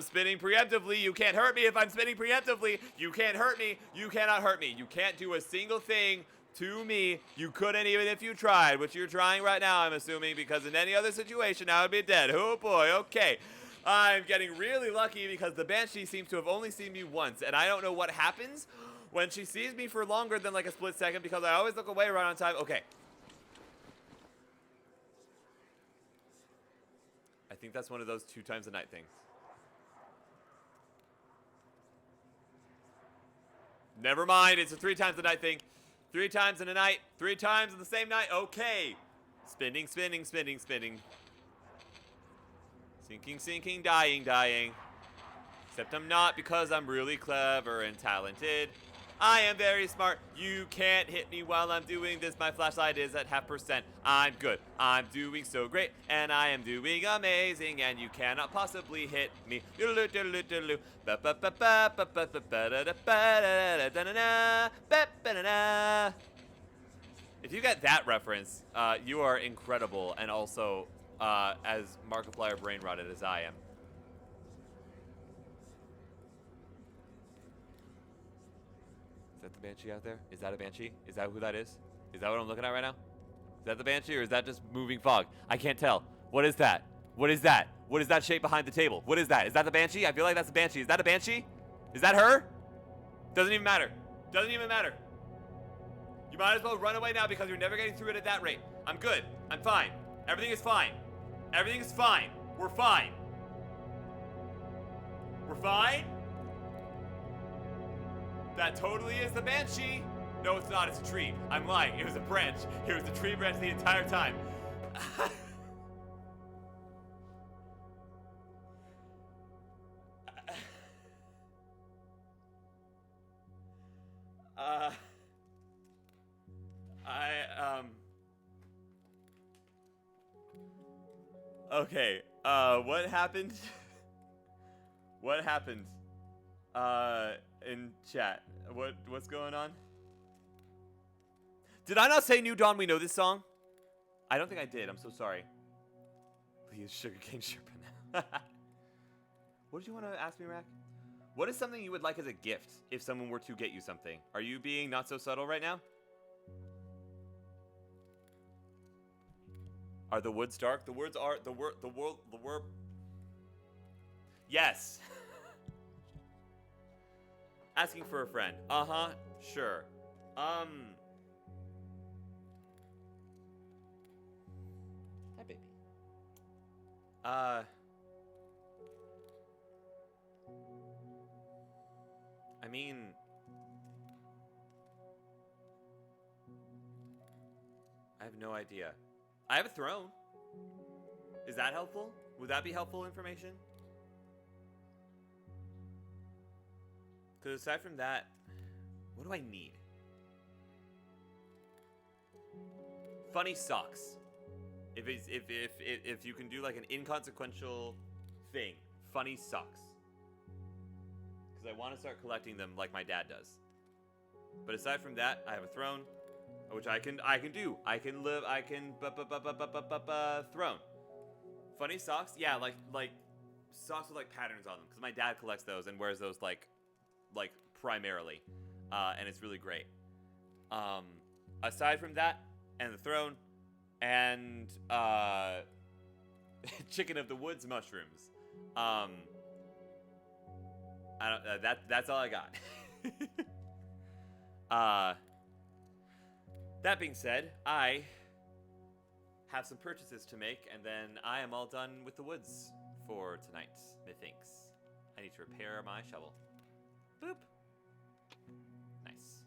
spinning preemptively. You can't hurt me if I'm spinning preemptively. You can't hurt me. You cannot hurt me. You can't do a single thing to me. You couldn't even if you tried, which you're trying right now, I'm assuming, because in any other situation, I would be dead. Oh boy, okay. I'm getting really lucky because the Banshee seems to have only seen me once, and I don't know what happens when she sees me for longer than like a split second because I always look away right on time. Okay. I think that's one of those 2 times a night things. Never mind, it's a 3 times a night thing. 3 times in a night, 3 times in the same night. Okay. Spinning. Sinking, dying. Except I'm not because I'm really clever and talented. I am very smart. You can't hit me while I'm doing this. My flashlight is at 0.5%. I'm good. I'm doing so great. And I am doing amazing. And you cannot possibly hit me. If you get that reference, you are incredible. And also... as Markiplier brain rotted as I am. Is that the Banshee out there? Is that a Banshee? Is that who that is? Is that what I'm looking at right now? Is that the Banshee or is that just moving fog? I can't tell. What is that? What is that? What is that shape behind the table? What is that? Is that the Banshee? I feel like that's the Banshee. Is that a Banshee? Is that her? Doesn't even matter. Doesn't even matter. You might as well run away now because you're never getting through it at that rate. I'm good. I'm fine. Everything is fine. Everything is fine. We're fine. We're fine? That totally is the Banshee. No, it's not. It's a tree. I'm lying. It was a branch. It was a tree branch the entire time. Okay, what happened? What happened? In chat. What's going on? Did I not say New Dawn we know this song? I don't think I did. I'm so sorry. Please, Sugarcane Sherpa. What did you want to ask me, Rack? What is something you would like as a gift if someone were to get you something? Are you being not so subtle right now? Are the woods dark? The words are the word. Yes. Asking for a friend. Uh-huh. Sure. Hi, baby. I mean, I have no idea. I have a throne. Is that helpful? Would that be helpful information? Because aside from that, what do I need? Funny socks. If you can do like an inconsequential thing, funny socks. Because I want to start collecting them like my dad does. But aside from that, I have a throne, which I can do. I can throne. Funny socks, yeah, like socks with like patterns on them. Because my dad collects those and wears those like primarily, and it's really great. Aside from that, and the throne, and chicken of the woods mushrooms. I don't. That's all I got. That being said, I have some purchases to make, and then I am all done with the woods for tonight, methinks. I need to repair my shovel. Boop. Nice.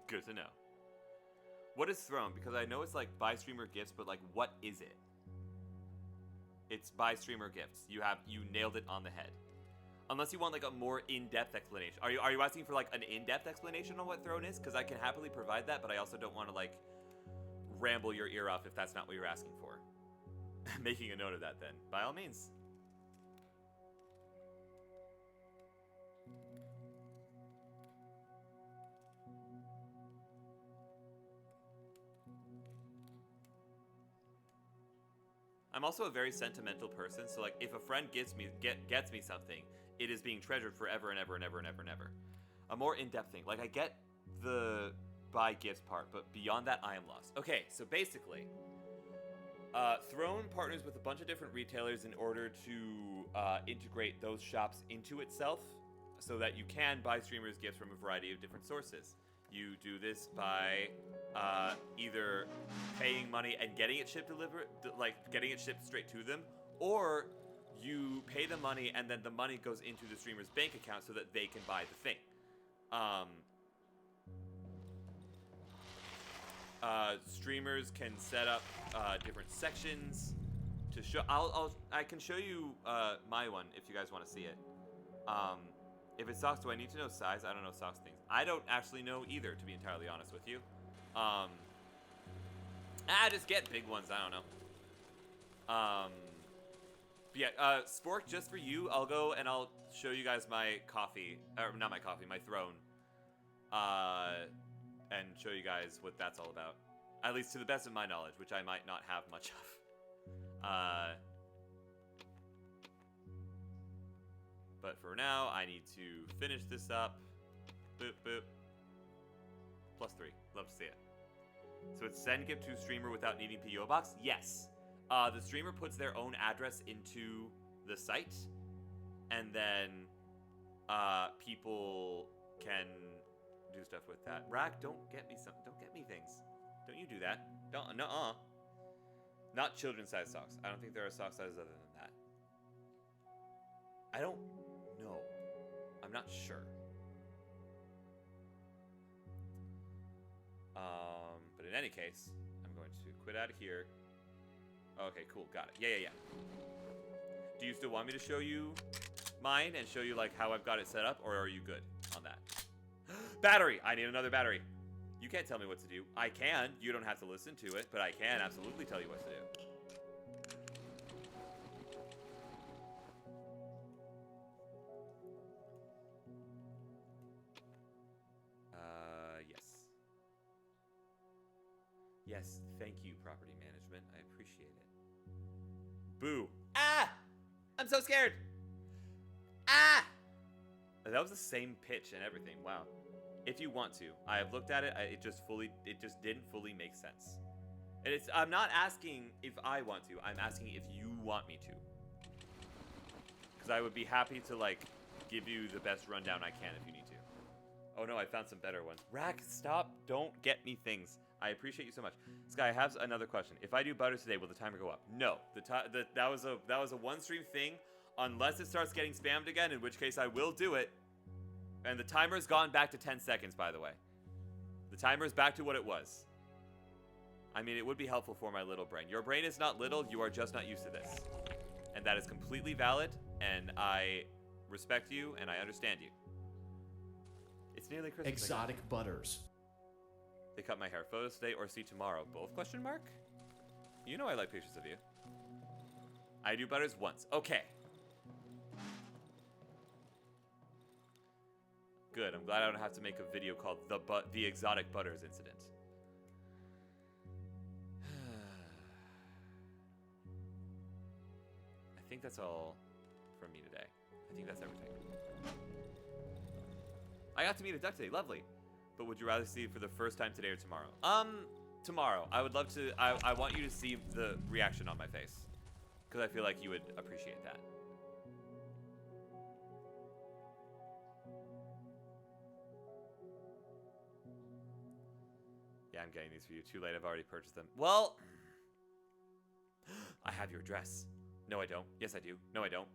Good to know. What is throne? Because I know it's like buy streamer gifts, but like, what is it? It's buy streamer gifts. You nailed it on the head. Unless you want like a more in-depth explanation. Are you asking for like an in-depth explanation on what throne is? Because I can happily provide that, but I also don't want to like ramble your ear off if that's not what you're asking for. Making a note of that then, by all means. I'm also a very sentimental person, so like if a friend gets me something, it is being treasured forever and ever and ever and ever and ever. A more in-depth thing. Like I get the buy gifts part, but beyond that I am lost. Okay, so basically, Throne partners with a bunch of different retailers in order to integrate those shops into itself so that you can buy streamers gifts from a variety of different sources. You do this by either paying money and getting it shipped getting it shipped straight to them, or you pay the money and then the money goes into the streamer's bank account so that they can buy the thing. Streamers can set up different sections to show. I can show you my one if you guys want to see it. If it's socks, do I need to know size? I don't know socks things. I don't actually know either, to be entirely honest with you. I just get big ones. I don't know. But yeah, Spork, just for you, I'll go and I'll show you guys my coffee, or not my coffee, my throne, and show you guys what that's all about. At least to the best of my knowledge, which I might not have much of. But for now, I need to finish this up. Boop, boop. +3. Love to see it. So it's send gift to streamer without needing PO box? Yes. The streamer puts their own address into the site, and then people can do stuff with that. Rack, don't get me things. Don't you do that. Don't, nuh-uh. Not children's size socks. I don't think there are sock sizes other than that. I don't know. I'm not sure. But in any case, I'm going to quit out of here. Okay, cool, got it. Yeah. Do you still want me to show you mine and show you like how I've got it set up, or are you good on that? Battery! I need another battery. You can't tell me what to do. I can. You don't have to listen to it, but I can absolutely tell you what to do. Yes. Yes, thank you, property management. I appreciate it. Boo. Ah! I'm so scared! Ah! That was the same pitch and everything. Wow. If you want to, I have looked at it. It just didn't fully make sense. And I'm not asking if I want to. I'm asking if you want me to. Because I would be happy to like give you the best rundown I can if you need to. Oh no, I found some better ones. Rack, stop! Don't get me things. I appreciate you so much. Sky, I have another question. If I do butters today, will the timer go up? No. That was a one stream thing. Unless it starts getting spammed again, in which case I will do it. And the timer's gone back to 10 seconds, by the way. The timer's back to what it was. I mean, it would be helpful for my little brain. Your brain is not little, you are just not used to this. And that is completely valid, and I respect you, and I understand you. It's nearly Christmas. Exotic butters. They cut my hair. Photos today or see tomorrow? Both, question mark? You know I like pictures of you. I do butters once. Okay. Good. I'm glad I don't have to make a video called the Exotic Butters Incident. I think that's all from me today. I think that's everything. I got to meet a duck today. Lovely. But would you rather see it for the first time today or tomorrow? Tomorrow. I would love to. I want you to see the reaction on my face, because I feel like you would appreciate that. Yeah, I'm getting these for you. Too late, I've already purchased them. Well, I have your address. No, I don't. Yes, I do. No, I don't.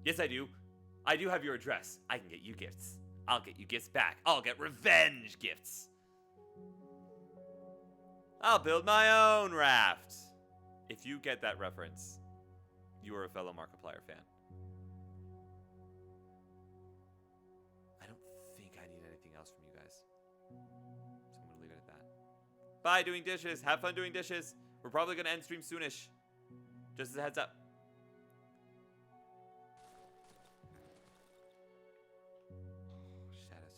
Yes, I do. I do have your address. I can get you gifts. I'll get you gifts back. I'll get revenge gifts. I'll build my own raft. If you get that reference, you are a fellow Markiplier fan. I don't think I need anything else from you guys. So I'm going to leave it at that. Bye, doing dishes. Have fun doing dishes. We're probably going to end stream soonish. Just as a heads up. Shadow's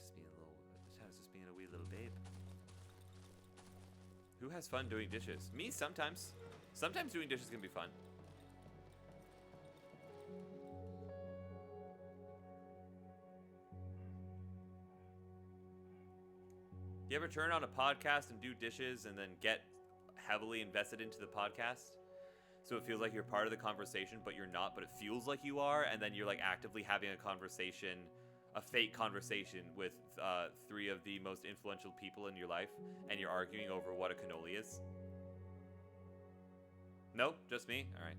just being a wee little babe. Who has fun doing dishes? Me, sometimes. Sometimes doing dishes can be fun. You ever turn on a podcast and do dishes and then get heavily invested into the podcast? So it feels like you're part of the conversation, but you're not, but it feels like you are, and then you're like actively having a conversation, a fake conversation with 3 of the most influential people in your life, and you're arguing over what a cannoli is? No? Just me? Alright.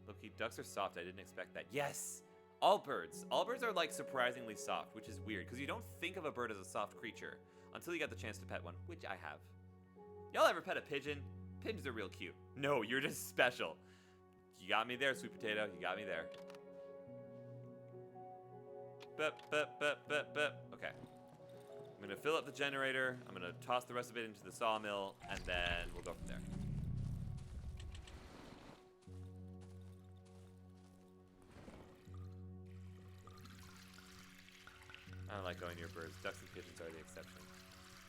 Low-key, ducks are soft. I didn't expect that. Yes! All birds. All birds are like surprisingly soft, which is weird, because you don't think of a bird as a soft creature until you get the chance to pet one, which I have. Y'all ever pet a pigeon? Pigeons are real cute. No, you're just special. You got me there, sweet potato. You got me there. Okay. I'm going to fill up the generator. I'm going to toss the rest of it into the sawmill, and then we'll go from there. I don't like going near birds. Ducks and pigeons are the exception.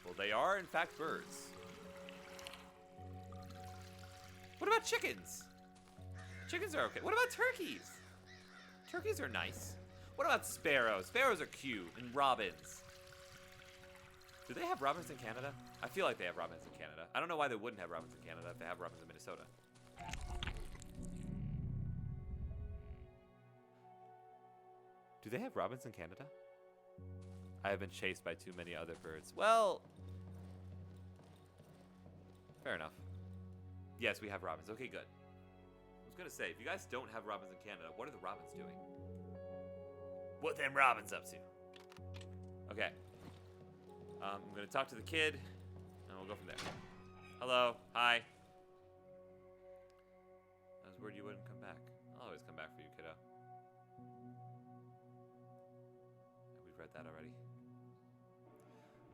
Well, they are, in fact, birds. What about chickens? Chickens are okay. What about turkeys? Turkeys are nice. What about sparrows? Sparrows are cute, and robins. Do they have robins in Canada? I feel like they have robins in Canada. I don't know why they wouldn't have robins in Canada if they have robins in Minnesota. Do they have robins in Canada? I have been chased by too many other birds. Well, fair enough. Yes, we have robins. Okay, good. I was gonna say, if you guys don't have robins in Canada, what are the robins doing? What them robins up to? Okay. I'm gonna talk to the kid, and we'll go from there. Hello. Hi. I was worried you wouldn't come back. I'll always come back for you, kiddo. We've read that already.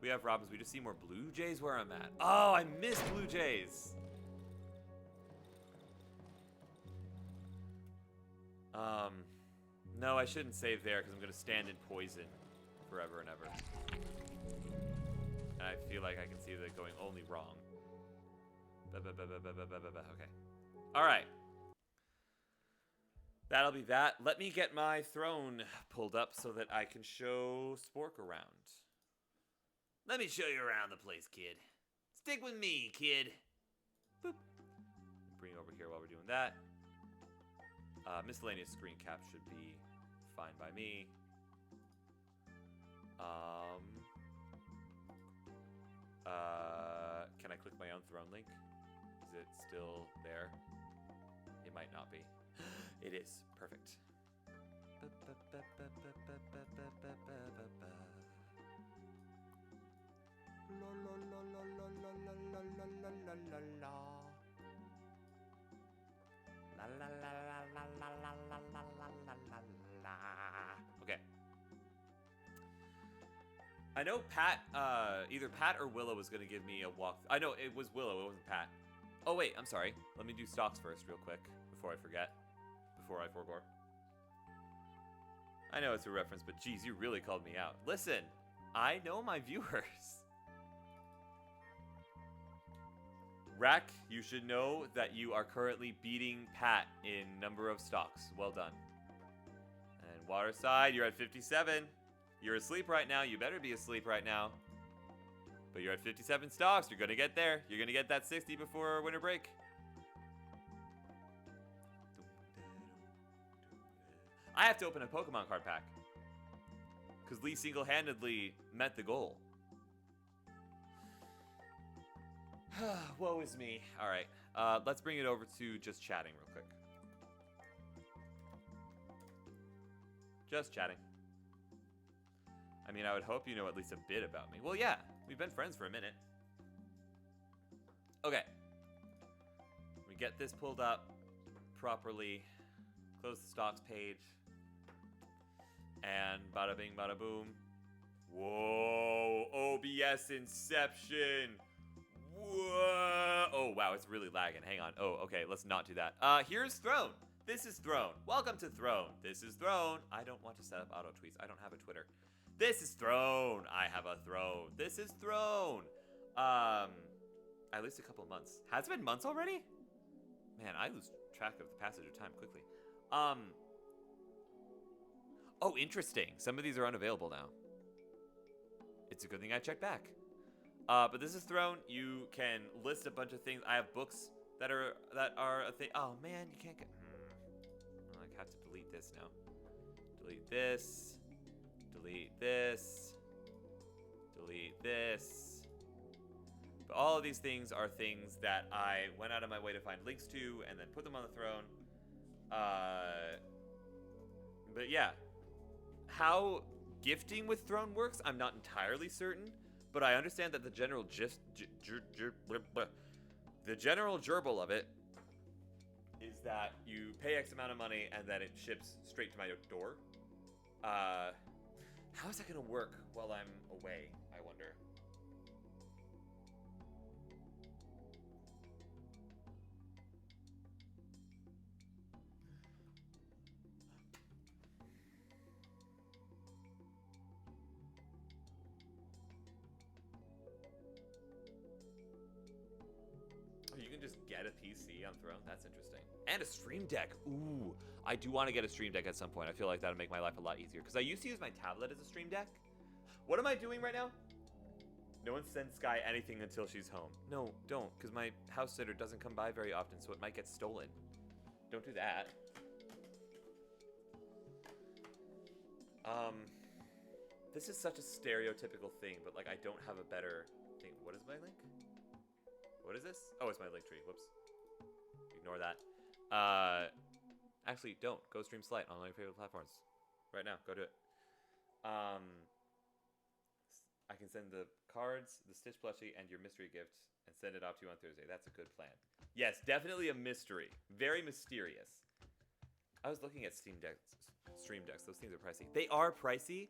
We have robins. We just see more blue jays where I'm at. Oh, I missed blue jays. No, I shouldn't save there because I'm going to stand in poison forever and ever. And I feel like I can see that going only wrong. Okay. All right. That'll be that. Let me get my throne pulled up so that I can show Spork around. Let me show you around the place, kid. Stick with me, kid. Boop. Bring it over here while we're doing that. Miscellaneous screen cap should be fine by me. Can I click my own throne link? Is it still there? It might not be. It is. Perfect. Okay. I know Pat, either Pat or Willow was going to give me a walk. I know it was Willow, it wasn't Pat. Oh, wait, I'm sorry. Let me do stocks first real quick before I forget. Before I forgot. I know it's a reference, but geez, you really called me out. Listen, I know my viewers. Rack, you should know that you are currently beating Pat in number of stocks. Well done. And Waterside, you're at 57. You're asleep right now. You better be asleep right now. But you're at 57 stocks. You're going to get there. You're going to get that 60 before winter break. I have to open a Pokemon card pack. Because Lee single-handedly met the goal. Woe is me. All right. Let's bring it over to just chatting real quick. Just chatting. I mean, I would hope you know at least a bit about me. Well, yeah. We've been friends for a minute. Okay. We get this pulled up properly. Close the stocks page. And bada bing, bada boom. Whoa. OBS Inception. Whoa. Oh, wow. It's really lagging. Hang on. Oh, okay. Let's not do that. Here's Throne. This is Throne. Welcome to Throne. This is Throne. I don't want to set up auto tweets. I don't have a Twitter. This is Throne. I have a throne. This is Throne. At least a couple of months. Has it been months already? Man, I lose track of the passage of time quickly. Oh, interesting. Some of these are unavailable now. It's a good thing I checked back. But this is Throne. You can list a bunch of things. I have books that are a thing. Oh man, you can't get. I have to delete this now. Delete this. Delete this. Delete this. But all of these things are things that I went out of my way to find links to and then put them on the throne. But yeah. How gifting with Throne works, I'm not entirely certain, but I understand that the general the general gerbil of it is that you pay X amount of money and then it ships straight to my door. How is that gonna work while I'm away, I wonder? can just get a PC on Throne. That's interesting. And a Stream Deck. Ooh, I do want to get a Stream Deck at some point. I feel like that'll make my life a lot easier. Because I used to use my tablet as a Stream Deck. What am I doing right now? No one sends Sky anything until she's home. No, don't. Because my house sitter doesn't come by very often, so it might get stolen. Don't do that. This is such a stereotypical thing, but like I don't have a better thing. What is my link? What is this? Oh, it's my link tree. Whoops. Ignore that. Actually, don't. Go stream Slight on all your favorite platforms. Right now. Go do it. I can send the cards, the Stitch plushie, and your mystery gift and send it off to you on Thursday. That's a good plan. Yes, definitely a mystery. Very mysterious. I was looking at Stream Decks. Those things are pricey. They are pricey,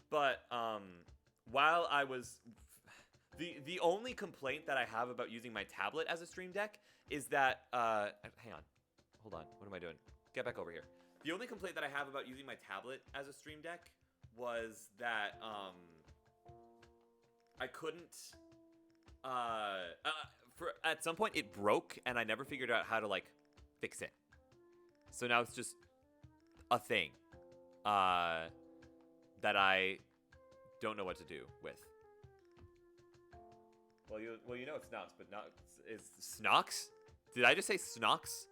but while I was... The only complaint that I have about using my tablet as a Stream Deck is that... hang on. Hold on. What am I doing? Get back over here. The only complaint that I have about using my tablet as a Stream Deck was that I couldn't... at some point, it broke, and I never figured out how to, like, fix it. So now it's just a thing that I don't know what to do with. Well, you know it's Snox, but not it's Snox. Did I just say Snox?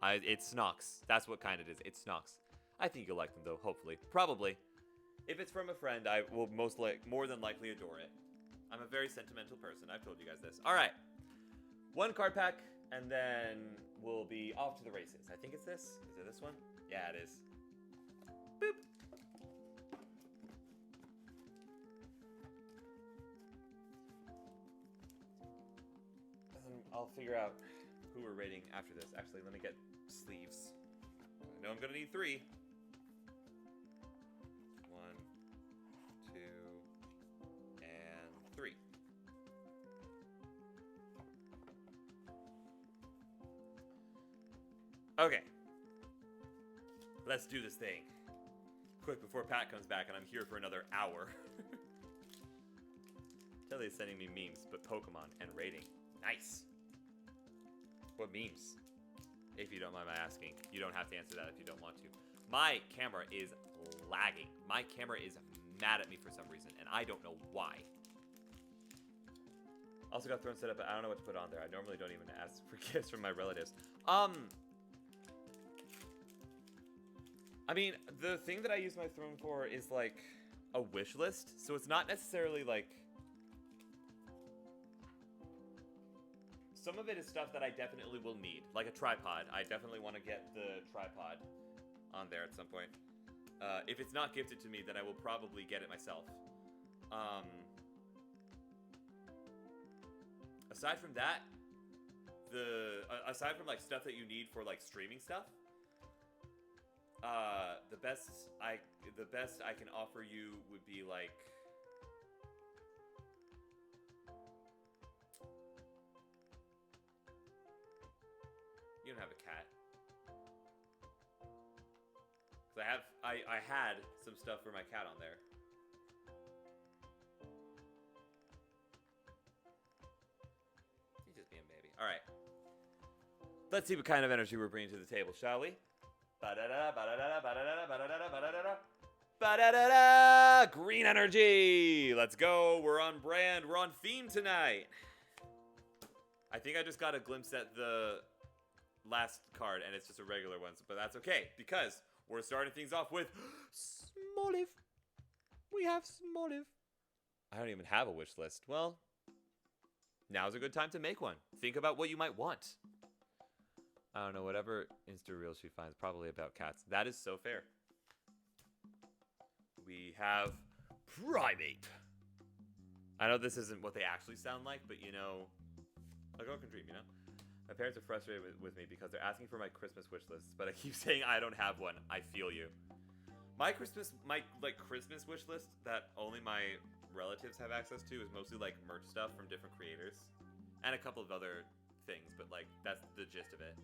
It's Snox. That's what kind it is. It's Snox. I think you'll like them though. Hopefully, probably. If it's from a friend, I will more than likely adore it. I'm a very sentimental person. I've told you guys this. All right, one card pack, and then we'll be off to the races. I think it's this. Is it this one? Yeah, it is. Boop. And I'll figure out who we're rating after this. Actually, let me get sleeves. I know I'm gonna need 3. 1, 2, and 3. Okay. Let's do this thing. Quick before Pat comes back and I'm here for another hour. Telly's sending me memes, but Pokemon and rating. Nice. What memes? If you don't mind my asking. You don't have to answer that if you don't want to. My camera is lagging. My camera is mad at me for some reason, and I don't know why. Also got Throne set up, but I don't know what to put on there. I normally don't even ask for gifts from my relatives. I mean, the thing that I use my Throne for is like a wish list, so it's not necessarily like... Some of it is stuff that I definitely will need, like a tripod. I definitely want to get the tripod on there at some point. If it's not gifted to me, then I will probably get it myself. Aside from that, aside from like stuff that you need for like streaming stuff, the best I can offer you would be like... You don't have a cat. Cause I had some stuff for my cat on there. He's just being a baby. All right. Let's see what kind of energy we're bringing to the table, shall we? Ba-da-da, ba-da-da, ba-da-da, ba-da-da, ba-da-da. Ba-da-da-da! Green energy! Let's go. We're on brand. We're on theme tonight. I think I just got a glimpse at the last card, and it's just a regular one, but that's okay, because we're starting things off with Smoliv. We have Smoliv. I don't even have a wish list. Well, now's a good time to make one. Think about what you might want. I don't know, whatever Insta Reel she finds, probably about cats. That is so fair. We have Primeape. I know this isn't what they actually sound like, but you know, a girl can dream, you know? My parents are frustrated with me because they're asking for my Christmas wish list, but I keep saying I don't have one. I feel you. My Christmas wish list that only my relatives have access to is mostly like merch stuff from different creators and a couple of other things, but like that's the gist of it.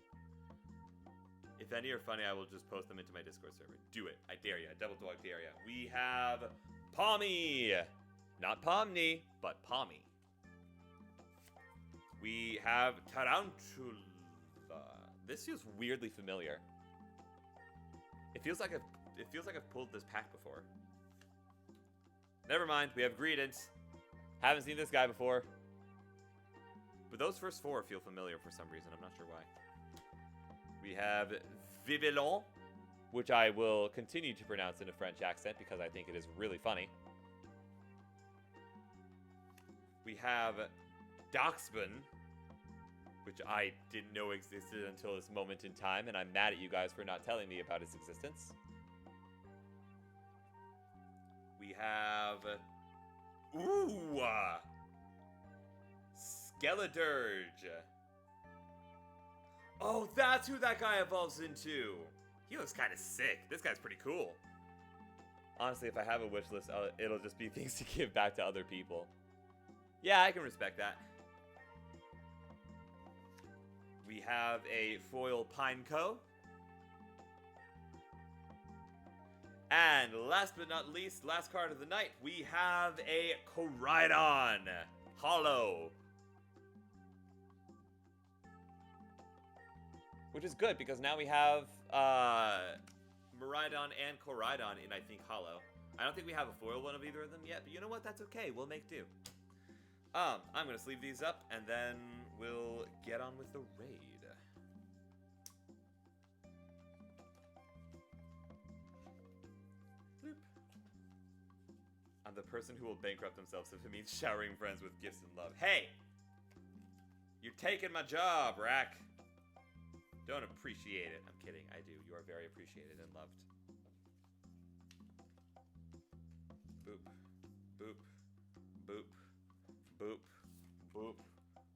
If any are funny, I will just post them into my Discord server. Do it. I dare ya. Double dog dare ya. We have Pommy. Not Pomni, but Pommy. We have Tarantula. This feels weirdly familiar. It feels like I've pulled this pack before. Never mind, we have Greedent. Haven't seen this guy before. But those first four feel familiar for some reason. I'm not sure why. We have Vivillon, which I will continue to pronounce in a French accent because I think it is really funny. We have Darkwood, which I didn't know existed until this moment in time, and I'm mad at you guys for not telling me about its existence. We have... Ooh! Skeledirge. Oh, that's who that guy evolves into. He looks kind of sick. This guy's pretty cool. Honestly, if I have a wish list, it'll just be things to give back to other people. Yeah, I can respect that. We have a foil Pineco. And last but not least, last card of the night, we have a Koraidon Hollow. Which is good, because now we have Miraidon and Koraidon in, I think, Hollow. I don't think we have a foil one of either of them yet, but you know what? That's okay. We'll make do. I'm going to sleeve these up, and then we'll get on with the raid. Bloop. I'm the person who will bankrupt themselves if it means showering friends with gifts and love. Hey! You're taking my job, Rack. Don't appreciate it. I'm kidding. I do. You are very appreciated and loved. Boop. Boop. Boop. Boop. Boop.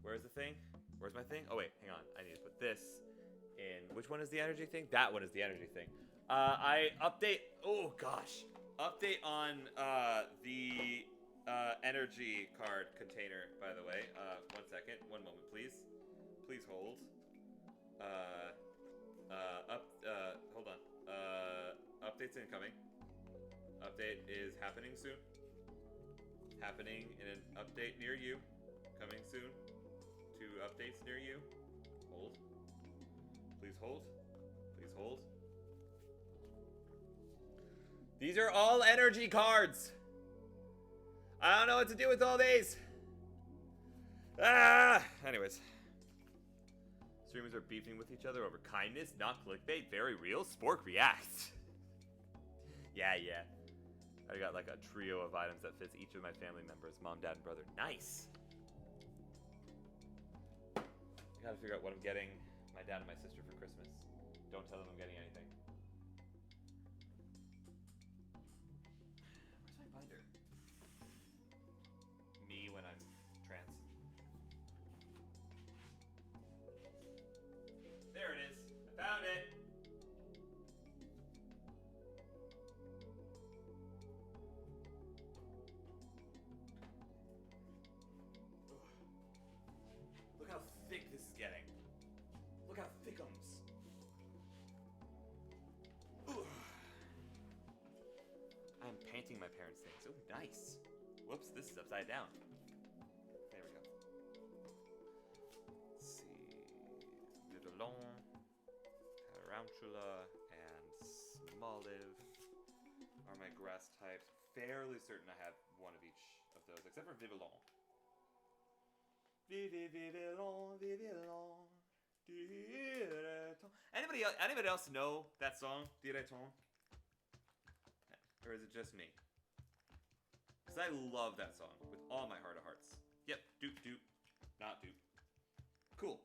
Where's the thing? Where's my thing? Oh, wait. Hang on. I need to put this in. Which one is the energy thing? That one is the energy thing. I update... Oh, gosh. Update on the energy card container, by the way. 1 second. 1 moment, please. Please hold. Hold on. Update's incoming. Update is happening soon. Happening in an update near you. Coming soon. 2 updates near you. Hold. Please hold. Please hold. These are all energy cards. I don't know what to do with all these. Anyways. Streamers are beefing with each other over kindness, not clickbait. Very real. Spork reacts. Yeah. I got like a trio of items that fits each of my family members. Mom, dad, and brother. Nice. I gotta figure out what I'm getting my dad and my sister for Christmas. Don't tell them I'm getting anything. Where's my binder? Me when I'm trans. There it is. I found it. Look how thick this is getting. Look how thickums. I'm painting my parents' things. Oh, nice. Whoops, this is upside down. There we go. Let's see. Vivillon, Tarantula, and Smoliv are my grass types. Fairly certain I have one of each of those, except for Vivillon. Vivillon, Vivillon, direton. Anybody else know that song, Direton? Or is it just me? Because I love that song with all my heart of hearts. Yep, doop doop, not doop. Cool.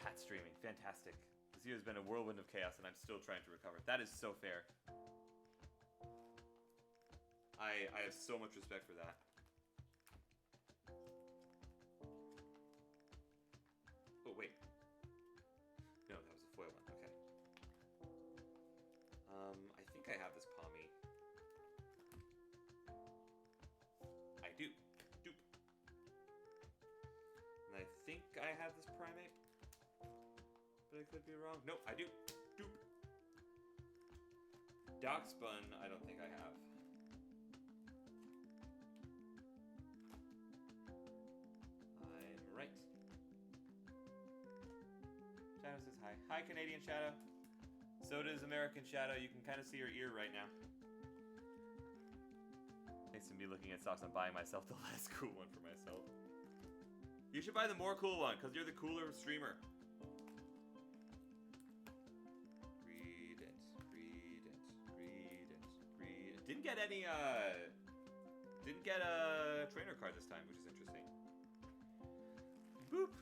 Pat streaming, fantastic. This year has been a whirlwind of chaos and I'm still trying to recover. That is so fair. I have so much respect for that. Oh, wait. No, that was a foil one. Okay. I think I have this Pommy. I do. Doop. And I think I have this Primate. But I could be wrong. No, I do. Doop. Darkspun, I don't think I have. Hi, Canadian Shadow. So does American Shadow. You can kind of see her ear right now. Thanks to me looking at socks, I'm buying myself the less cool one for myself. You should buy the more cool one, because you're the cooler streamer. Read it, read it, read it, read it. Didn't get any, didn't get a trainer card this time, which is interesting. Boop.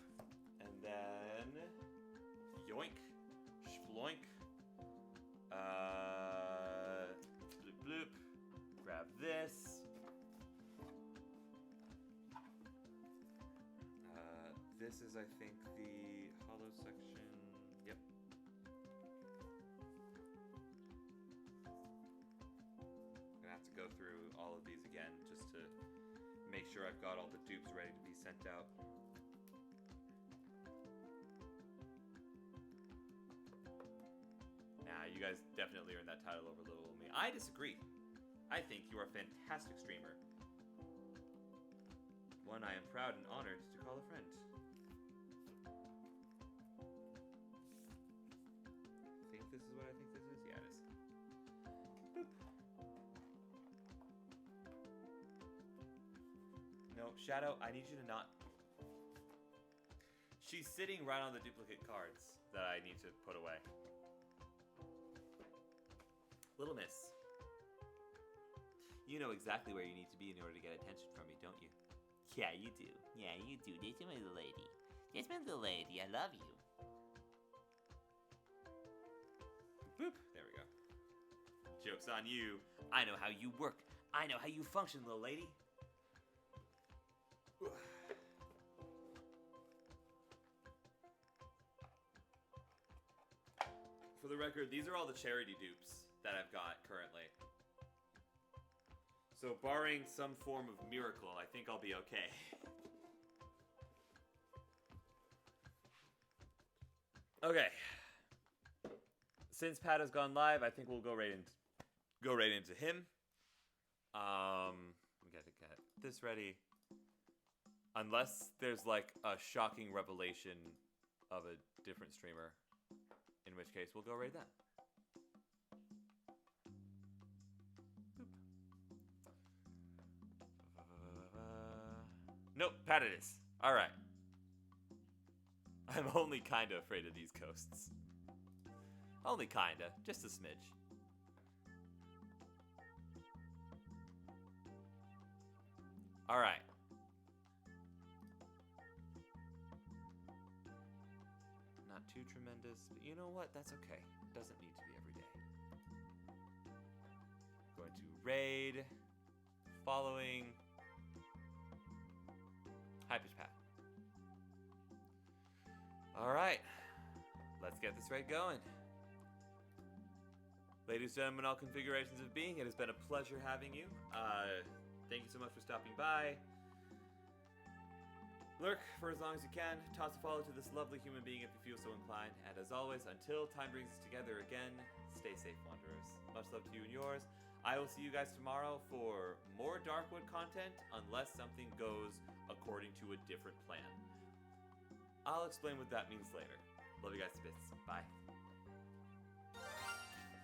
And then, yoink, shploink. Bloop, bloop. Grab this. This is, I think, the hollow section. Yep. I'm gonna have to go through all of these again just to make sure I've got all the dupes ready to be sent out. Nah, you guys definitely earned that title over little old me. I disagree. I think you are a fantastic streamer. One I am proud and honored to call a friend. This is what I think this is? Yeah, it is. Boop. No, Shadow, I need you to not... She's sitting right on the duplicate cards that I need to put away. Little miss. You know exactly where you need to be in order to get attention from me, don't you? Yeah, you do. Yeah, you do. This is my lady. This is my lady. I love you. Boop. There we go. Joke's on you. I know how you work. I know how you function, little lady. For the record, these are all the charity dupes that I've got currently. So barring some form of miracle, I think I'll be okay. Okay. Since Pat has gone live, I think we'll go right into him. We gotta get this ready. Unless there's like a shocking revelation of a different streamer, in which case we'll go right then. Nope, Pat it is. All right. I'm only kinda afraid of these ghosts. Only kinda, just a smidge. All right. Not too tremendous, but you know what? That's okay. It doesn't need to be every day. Going to raid, following High Pitch Pat. All right, let's get this raid going. Ladies and gentlemen, all configurations of being, it has been a pleasure having you. Thank you so much for stopping by. Lurk for as long as you can. Toss a follow to this lovely human being if you feel so inclined. And as always, until time brings us together again, stay safe, Wanderers. Much love to you and yours. I will see you guys tomorrow for more Darkwood content, unless something goes according to a different plan. I'll explain what that means later. Love you guys to bits. Bye.